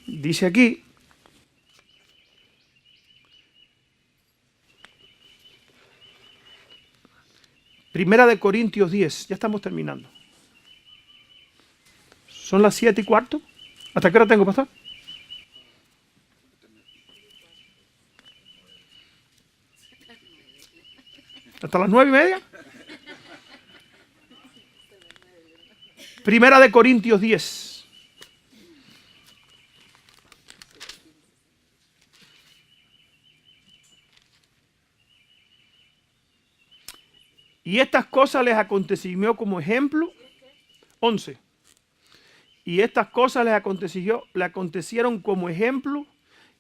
Dice aquí, Primera de Corintios 10, ya estamos terminando. Son las 7:15. ¿Hasta qué hora tengo, pastor? ¿Hasta las 9:30? Primera de Corintios 10. Y estas cosas les aconteció como ejemplo. 11. Y estas cosas le acontecieron como ejemplo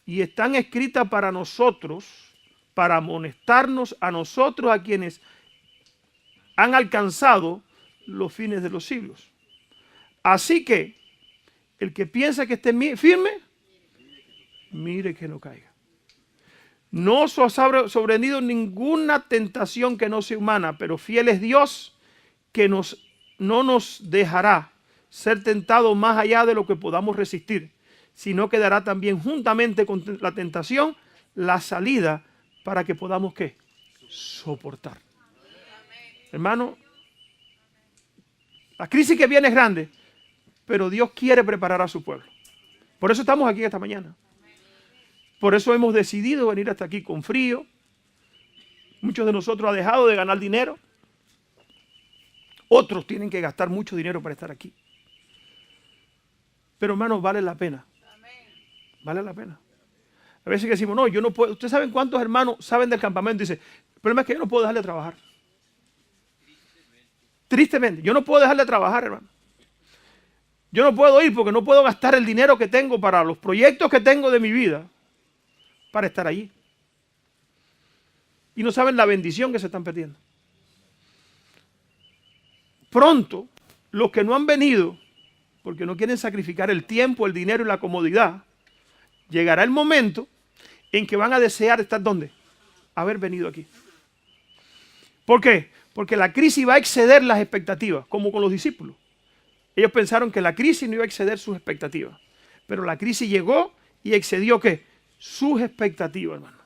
y están escritas para nosotros, para amonestarnos a nosotros, a quienes han alcanzado los fines de los siglos. Así que el que piensa que esté firme, mire que no caiga. No os ha sobrevenido ninguna tentación que no sea humana, pero fiel es Dios que no nos dejará ser tentado más allá de lo que podamos resistir, sino que dará también juntamente con la tentación la salida para que podamos ¿qué? Soportar. Hermano, la crisis que viene es grande, pero Dios quiere preparar a su pueblo. Por eso estamos aquí esta mañana. Por eso hemos decidido venir hasta aquí con frío. Muchos de nosotros han dejado de ganar dinero. Otros tienen que gastar mucho dinero para estar aquí. Pero hermanos, vale la pena. Vale la pena. A veces que decimos, no, yo no puedo. ¿Ustedes saben cuántos hermanos saben del campamento? Dice, el problema es que yo no puedo dejar de trabajar. Tristemente, yo no puedo dejar de trabajar, hermano. Yo no puedo ir porque no puedo gastar el dinero que tengo para los proyectos que tengo de mi vida para estar allí. Y no saben la bendición que se están perdiendo. Pronto, los que no han venido, porque no quieren sacrificar el tiempo, el dinero y la comodidad, llegará el momento en que van a desear estar ¿dónde? Haber venido aquí. ¿Por qué? Porque la crisis va a exceder las expectativas, como con los discípulos. Ellos pensaron que la crisis no iba a exceder sus expectativas. Pero la crisis llegó y excedió ¿qué? Sus expectativas, hermano.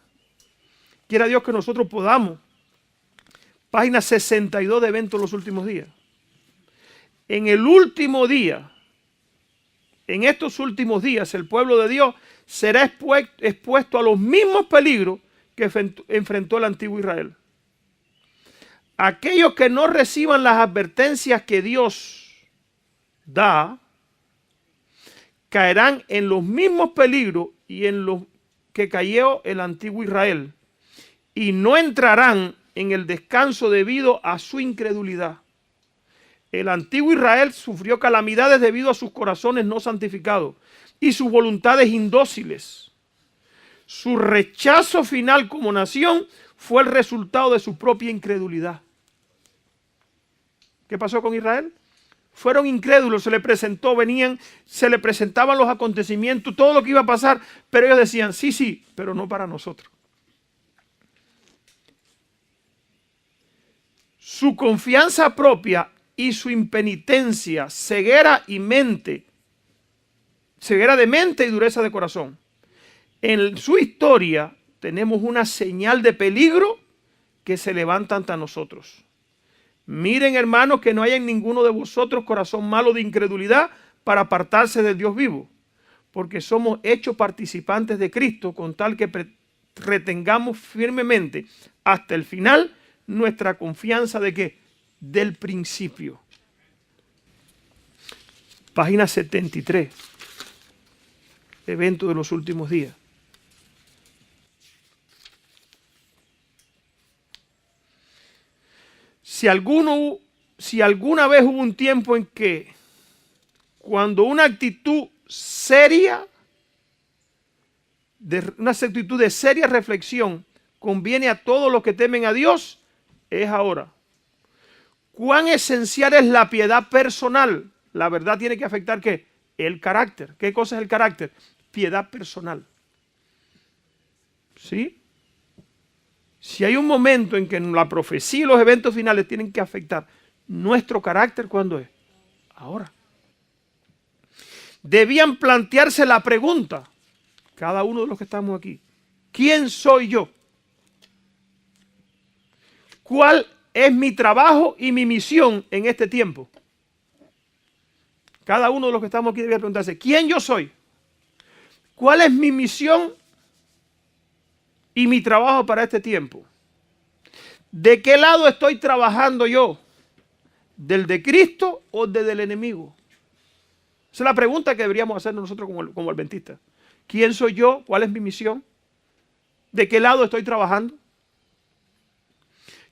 Quiera Dios que nosotros podamos. Página 62 de Eventos los últimos días. En el último día, en estos últimos días, el pueblo de Dios será expuesto a los mismos peligros que enfrentó el antiguo Israel. Aquellos que no reciban las advertencias que Dios da, caerán en los mismos peligros y en los que cayó el antiguo Israel, y no entrarán en el descanso debido a su incredulidad. El antiguo Israel sufrió calamidades debido a sus corazones no santificados y sus voluntades indóciles. Su rechazo final como nación fue el resultado de su propia incredulidad. ¿Qué pasó con Israel? Fueron incrédulos, se le presentaban los acontecimientos, todo lo que iba a pasar, pero ellos decían, sí, pero no para nosotros. Su confianza propia y su impenitencia, ceguera de mente y dureza de corazón. En su historia tenemos una señal de peligro que se levanta ante nosotros. Miren, hermanos, que no haya en ninguno de vosotros corazón malo de incredulidad para apartarse del Dios vivo, porque somos hechos participantes de Cristo, con tal que retengamos firmemente hasta el final nuestra confianza de que del principio. Página 73. Evento de los últimos días. Si alguna vez hubo un tiempo en que cuando una actitud seria, una actitud de seria reflexión conviene a todos los que temen a Dios, es ahora. ¿Cuán esencial es la piedad personal? La verdad tiene que afectar ¿qué? El carácter. ¿Qué cosa es el carácter? Piedad personal. ¿Sí? Si hay un momento en que la profecía y los eventos finales tienen que afectar nuestro carácter, ¿cuándo es? Ahora. Debían plantearse la pregunta, cada uno de los que estamos aquí, ¿quién soy yo? ¿Cuál es mi trabajo y mi misión en este tiempo? Cada uno de los que estamos aquí debe preguntarse, ¿quién yo soy? ¿Cuál es mi misión y mi trabajo para este tiempo? ¿De qué lado estoy trabajando yo? ¿Del de Cristo o del enemigo? Esa es la pregunta que deberíamos hacer nosotros como adventistas. ¿Quién soy yo? ¿Cuál es mi misión? ¿De qué lado estoy trabajando?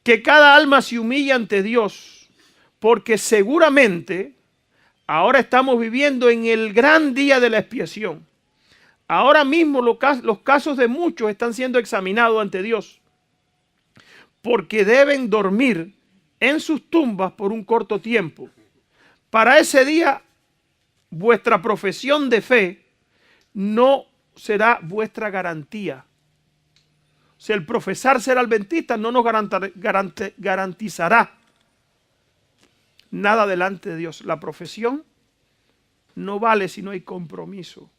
Que cada alma se humille ante Dios, porque seguramente ahora estamos viviendo en el gran día de la expiación. Ahora mismo los casos de muchos están siendo examinados ante Dios, porque deben dormir en sus tumbas por un corto tiempo. Para ese día, vuestra profesión de fe no será vuestra garantía. O sea, el profesar ser adventista no nos garantizará nada delante de Dios. La profesión no vale si no hay compromiso.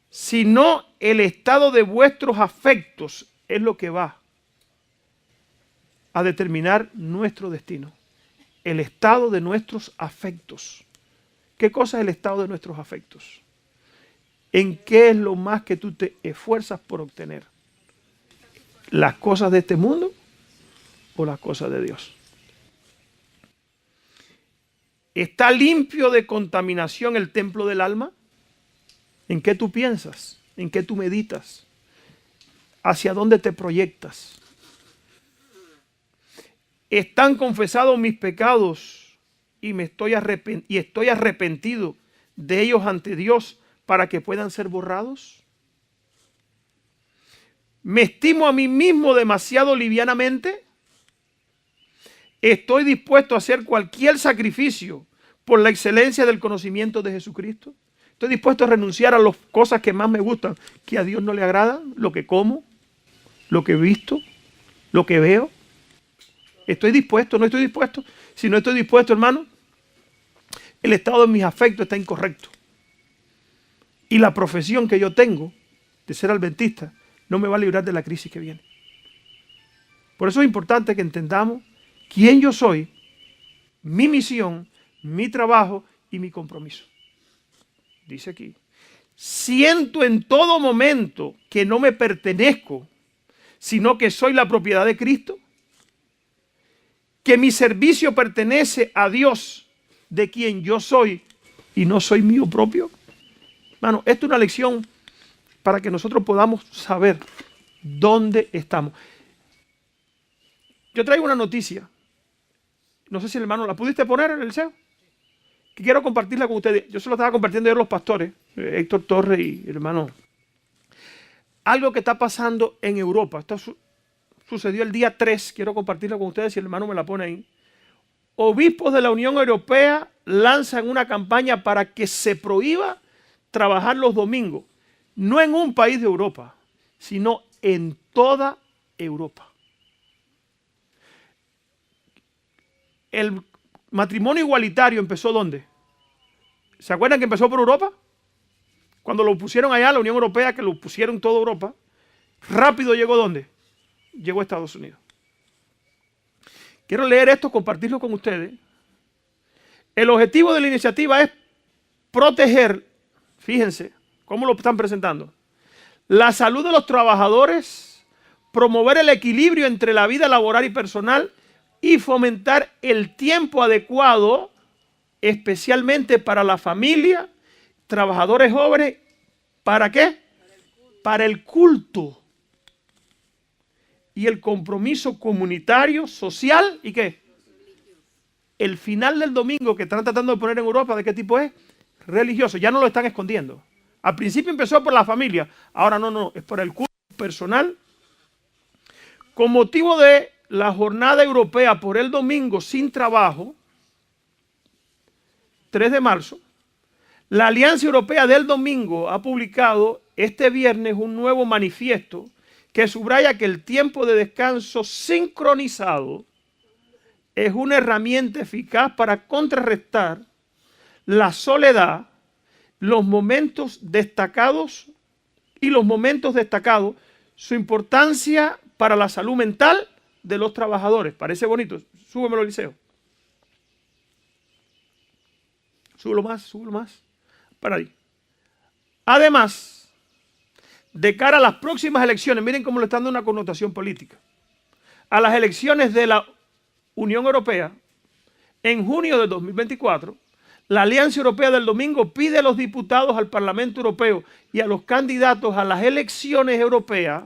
Sino el estado de vuestros afectos es lo que va a determinar nuestro destino. El estado de nuestros afectos. ¿Qué cosa es el estado de nuestros afectos? ¿En qué es lo más que tú te esfuerzas por obtener? ¿Las cosas de este mundo o las cosas de Dios? ¿Está limpio de contaminación el templo del alma? ¿En qué tú piensas? ¿En qué tú meditas? ¿Hacia dónde te proyectas? ¿Están confesados mis pecados y estoy arrepentido de ellos ante Dios para que puedan ser borrados? ¿Me estimo a mí mismo demasiado livianamente? ¿Estoy dispuesto a hacer cualquier sacrificio por la excelencia del conocimiento de Jesucristo? ¿Estoy dispuesto a renunciar a las cosas que más me gustan, que a Dios no le agradan? Lo que como, lo que he visto, lo que veo. ¿Estoy dispuesto? ¿No estoy dispuesto? Si no estoy dispuesto, hermano, el estado de mis afectos está incorrecto. Y la profesión que yo tengo de ser adventista no me va a librar de la crisis que viene. Por eso es importante que entendamos quién yo soy, mi misión, mi trabajo y mi compromiso. Dice aquí, siento en todo momento que no me pertenezco, sino que soy la propiedad de Cristo, que mi servicio pertenece a Dios, de quien yo soy y no soy mío propio. Hermano, esto es una lección para que nosotros podamos saber dónde estamos. Yo traigo una noticia. No sé si el hermano la pudiste poner en el SEO. Que quiero compartirla con ustedes. Yo se lo estaba compartiendo a los pastores, Héctor Torres y el hermano. Algo que está pasando en Europa. Esto sucedió el día 3. Quiero compartirla con ustedes si el hermano me la pone ahí. Obispos de la Unión Europea lanzan una campaña para que se prohíba trabajar los domingos. No en un país de Europa, sino en toda Europa. El matrimonio igualitario empezó ¿dónde? ¿Se acuerdan que empezó por Europa? Cuando lo pusieron allá, la Unión Europea, que lo pusieron en toda Europa, rápido llegó ¿dónde? Llegó a Estados Unidos. Quiero leer esto, compartirlo con ustedes. El objetivo de la iniciativa es proteger, fíjense cómo lo están presentando, la salud de los trabajadores, promover el equilibrio entre la vida laboral y personal y fomentar el tiempo adecuado, especialmente para la familia, trabajadores jóvenes. ¿Para qué? Para el culto y el compromiso comunitario, social y ¿qué? El final del domingo que están tratando de poner en Europa, ¿de qué tipo es? Religioso. Ya no lo están escondiendo. Al principio empezó por la familia, ahora no, es por el culto personal. Con motivo de la jornada europea por el domingo sin trabajo, 3 de marzo, la Alianza Europea del Domingo ha publicado este viernes un nuevo manifiesto que subraya que el tiempo de descanso sincronizado es una herramienta eficaz para contrarrestar la soledad, los momentos destacados, su importancia para la salud mental de los trabajadores. Parece bonito. Súbemelo, Eliseo. Súbelo más. Para ahí. Además, de cara a las próximas elecciones, miren cómo le están dando una connotación política. A las elecciones de la Unión Europea, en junio de 2024, la Alianza Europea del Domingo pide a los diputados al Parlamento Europeo y a los candidatos a las elecciones europeas,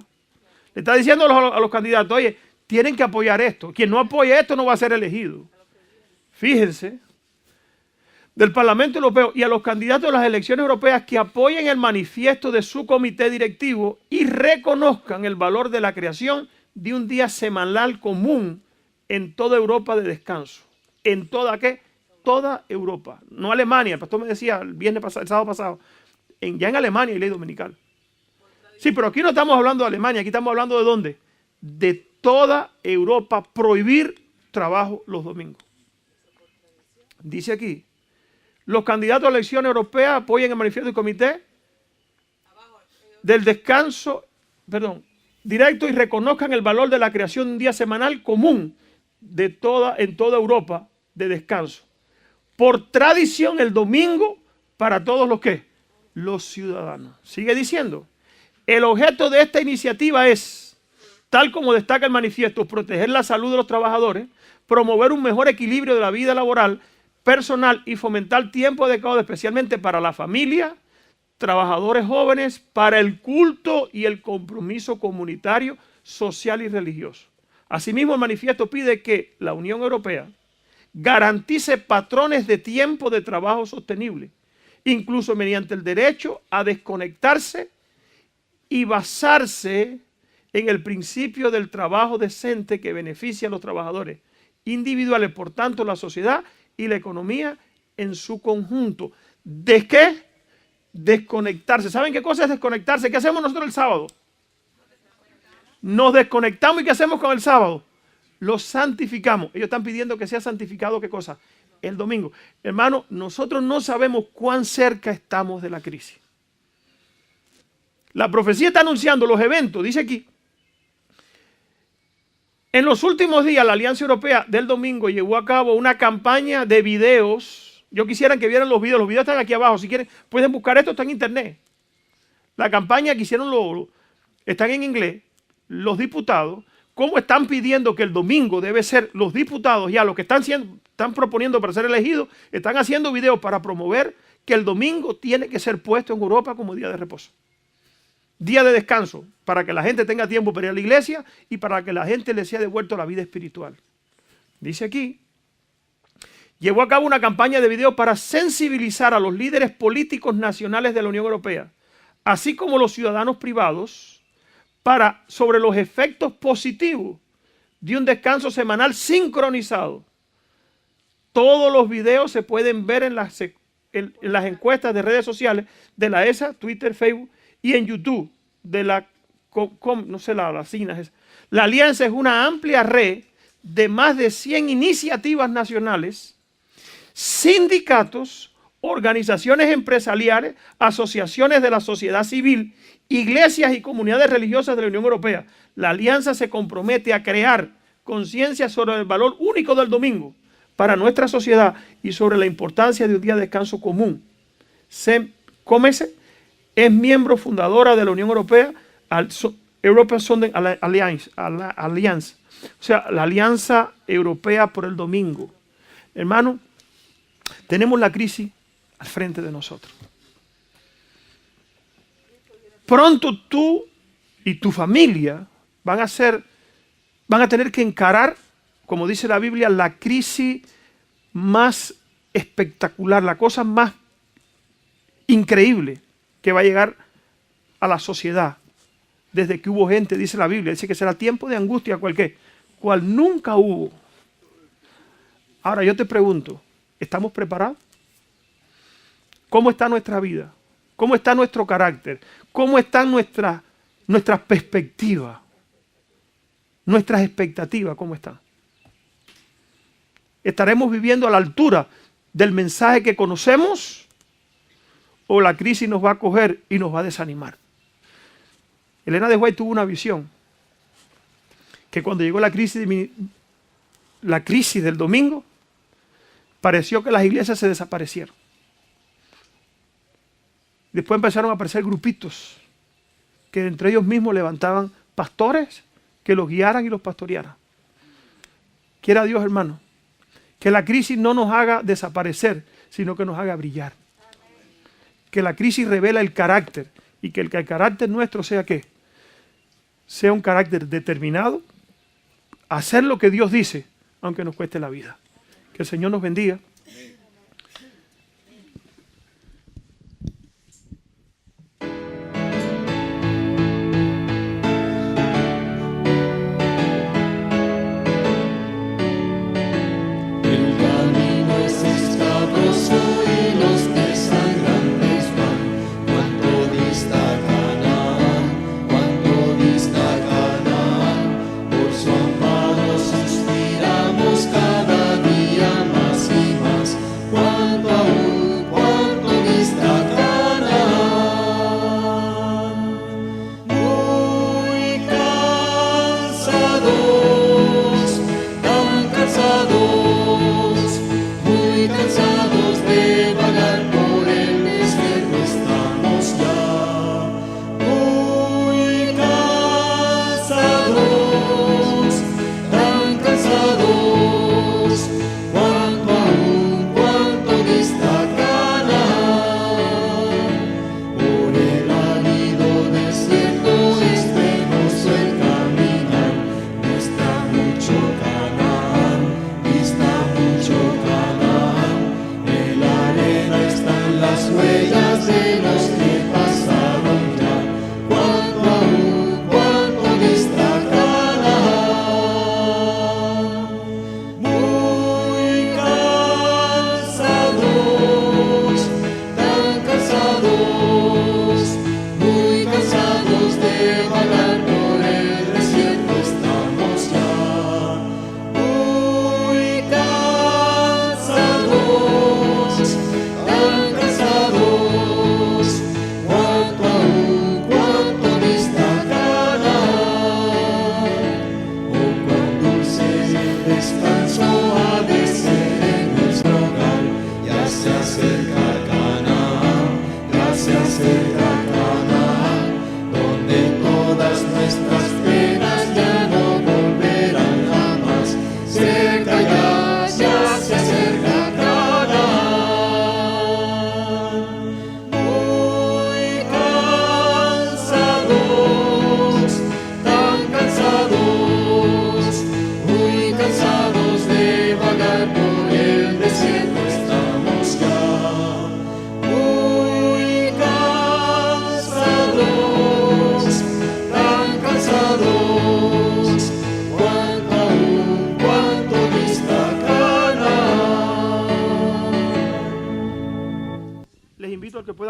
le está diciendo a los candidatos, oye, tienen que apoyar esto. Quien no apoye esto no va a ser elegido. Fíjense, del Parlamento Europeo y a los candidatos a las elecciones europeas que apoyen el manifiesto de su comité directivo y reconozcan el valor de la creación de un día semanal común en toda Europa de descanso. ¿En toda qué? Toda Europa. No Alemania. El pastor me decía el sábado pasado, ya en Alemania hay ley dominical. Sí, pero aquí no estamos hablando de Alemania, aquí estamos hablando de ¿dónde? De toda Europa, prohibir trabajo los domingos. Dice aquí, los candidatos a elecciones europeas apoyan el manifiesto del comité del descanso, directo y reconozcan el valor de la creación de un día semanal común en toda Europa de descanso. Por tradición el domingo para todos los que los ciudadanos. Sigue diciendo, el objeto de esta iniciativa es, tal como destaca el manifiesto, proteger la salud de los trabajadores, promover un mejor equilibrio de la vida laboral, personal y fomentar tiempo adecuado especialmente para la familia, trabajadores jóvenes, para el culto y el compromiso comunitario, social y religioso. Asimismo, el manifiesto pide que la Unión Europea garantice patrones de tiempo de trabajo sostenible, incluso mediante el derecho a desconectarse y basarse en el principio del trabajo decente que beneficia a los trabajadores individuales, por tanto, la sociedad y la economía en su conjunto. ¿De qué? Desconectarse. ¿Saben qué cosa es desconectarse? ¿Qué hacemos nosotros el sábado? Nos desconectamos y ¿qué hacemos con el sábado? Lo santificamos. Ellos están pidiendo que sea santificado, ¿qué cosa? El domingo. Hermano, nosotros no sabemos cuán cerca estamos de la crisis. La profecía está anunciando los eventos, dice aquí. En los últimos días, la Alianza Europea del Domingo llevó a cabo una campaña de videos. Yo quisiera que vieran los videos. Los videos están aquí abajo. Si quieren, pueden buscar esto, está en internet. La campaña que hicieron están en inglés. Los diputados, cómo están pidiendo que el domingo debe ser los diputados, ya los que están proponiendo para ser elegidos, están haciendo videos para promover que el domingo tiene que ser puesto en Europa como día de reposo. Día de descanso, para que la gente tenga tiempo para ir a la iglesia y para que la gente le sea devuelto la vida espiritual. Dice aquí, llevó a cabo una campaña de video para sensibilizar a los líderes políticos nacionales de la Unión Europea, así como los ciudadanos privados, sobre los efectos positivos de un descanso semanal sincronizado. Todos los videos se pueden ver en las encuestas de redes sociales de la ESA, Twitter, Facebook y en YouTube de la La Alianza es una amplia red de más de 100 iniciativas nacionales, sindicatos, organizaciones empresariales, asociaciones de la sociedad civil, iglesias y comunidades religiosas de la Unión Europea. La alianza se compromete a crear conciencia sobre el valor único del domingo para nuestra sociedad y sobre la importancia de un día de descanso común. Cómese es miembro fundadora de la Unión Europea, European Sunday Alliance, o sea, la Alianza Europea por el Domingo. Hermano, tenemos la crisis al frente de nosotros. Pronto tú y tu familia van a tener que encarar, como dice la Biblia, la crisis más espectacular, la cosa más increíble que va a llegar a la sociedad desde que hubo gente, dice la Biblia, dice que será tiempo de angustia cual nunca hubo. Ahora yo te pregunto, ¿estamos preparados? ¿Cómo está nuestra vida? ¿Cómo está nuestro carácter? ¿Cómo están nuestras perspectivas? Nuestras expectativas, ¿cómo están? ¿Estaremos viviendo a la altura del mensaje que conocemos? ¿O la crisis nos va a coger y nos va a desanimar? Elena de White tuvo una visión que cuando llegó la crisis del domingo, pareció que las iglesias se desaparecieron. Después empezaron a aparecer grupitos que entre ellos mismos levantaban pastores que los guiaran y los pastorearan. Quiera Dios, hermano, que la crisis no nos haga desaparecer, sino que nos haga brillar. Que la crisis revela el carácter y que el carácter nuestro sea ¿qué? Sea un carácter determinado a hacer lo que Dios dice, aunque nos cueste la vida. Que el Señor nos bendiga.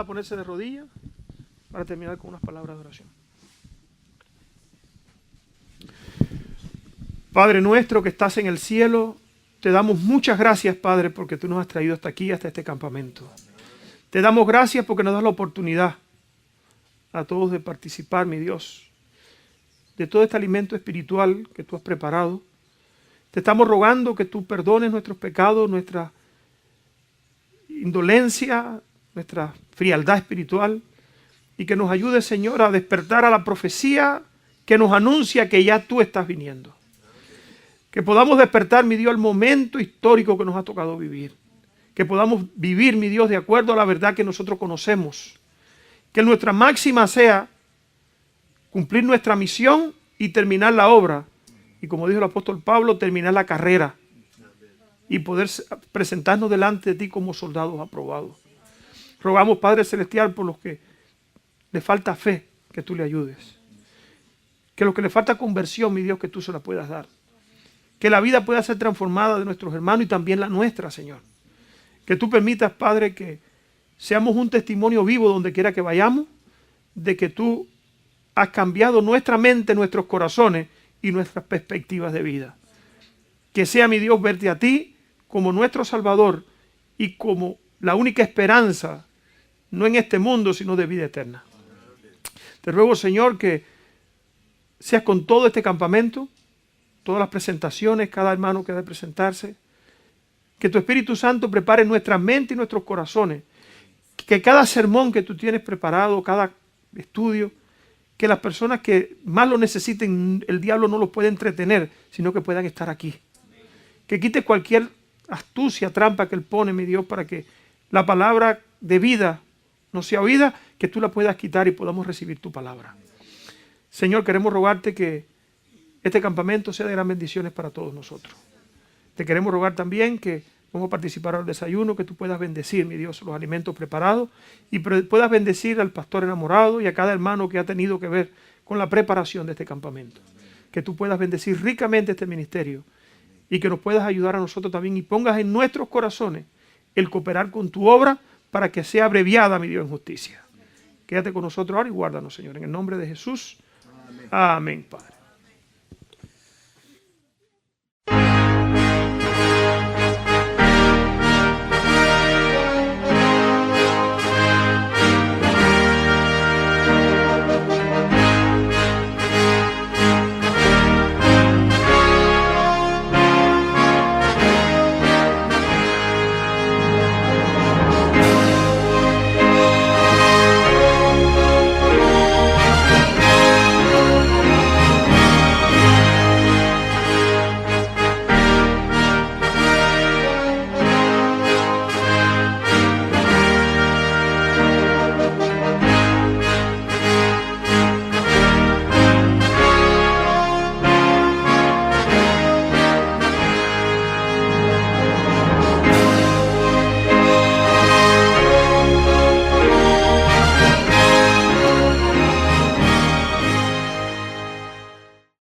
Ponerse de rodillas para terminar con unas palabras de oración. Padre nuestro que estás en el cielo, te damos muchas gracias, Padre, porque tú nos has traído hasta aquí, hasta este campamento. Te damos gracias porque nos das la oportunidad a todos de participar, mi Dios, de todo este alimento espiritual que tú has preparado. Te estamos rogando que tú perdones nuestros pecados, nuestra indolencia, nuestra frialdad espiritual, y que nos ayudes, Señor, a despertar a la profecía que nos anuncia que ya tú estás viniendo. Que podamos despertar, mi Dios, al momento histórico que nos ha tocado vivir. Que podamos vivir, mi Dios, de acuerdo a la verdad que nosotros conocemos. Que nuestra máxima sea cumplir nuestra misión y terminar la obra. Y como dijo el apóstol Pablo, terminar la carrera. Y poder presentarnos delante de ti como soldados aprobados. Rogamos, Padre Celestial, por los que le falta fe, que tú le ayudes. Que los que le falta conversión, mi Dios, que tú se la puedas dar. Que la vida pueda ser transformada de nuestros hermanos y también la nuestra, Señor. Que tú permitas, Padre, que seamos un testimonio vivo donde quiera que vayamos, de que tú has cambiado nuestra mente, nuestros corazones y nuestras perspectivas de vida. Que sea, mi Dios, verte a ti como nuestro Salvador y como la única esperanza, no en este mundo, sino de vida eterna. Te ruego, Señor, que seas con todo este campamento, todas las presentaciones, cada hermano que ha de presentarse. Que tu Espíritu Santo prepare nuestra mente y nuestros corazones. Que cada sermón que tú tienes preparado, cada estudio, que las personas que más lo necesiten, el diablo no los pueda entretener, sino que puedan estar aquí. Que quite cualquier astucia, trampa que él pone, mi Dios, para que la palabra de vida no sea oída, que tú la puedas quitar y podamos recibir tu palabra. Señor, queremos rogarte que este campamento sea de gran bendiciones para todos nosotros. Te queremos rogar también que vamos a participar al desayuno, que tú puedas bendecir, mi Dios, los alimentos preparados y puedas bendecir al pastor enamorado y a cada hermano que ha tenido que ver con la preparación de este campamento. Que tú puedas bendecir ricamente este ministerio y que nos puedas ayudar a nosotros también y pongas en nuestros corazones el cooperar con tu obra para que sea abreviada, mi Dios, en justicia. Quédate con nosotros ahora y guárdanos, Señor, en el nombre de Jesús. Amén, Padre.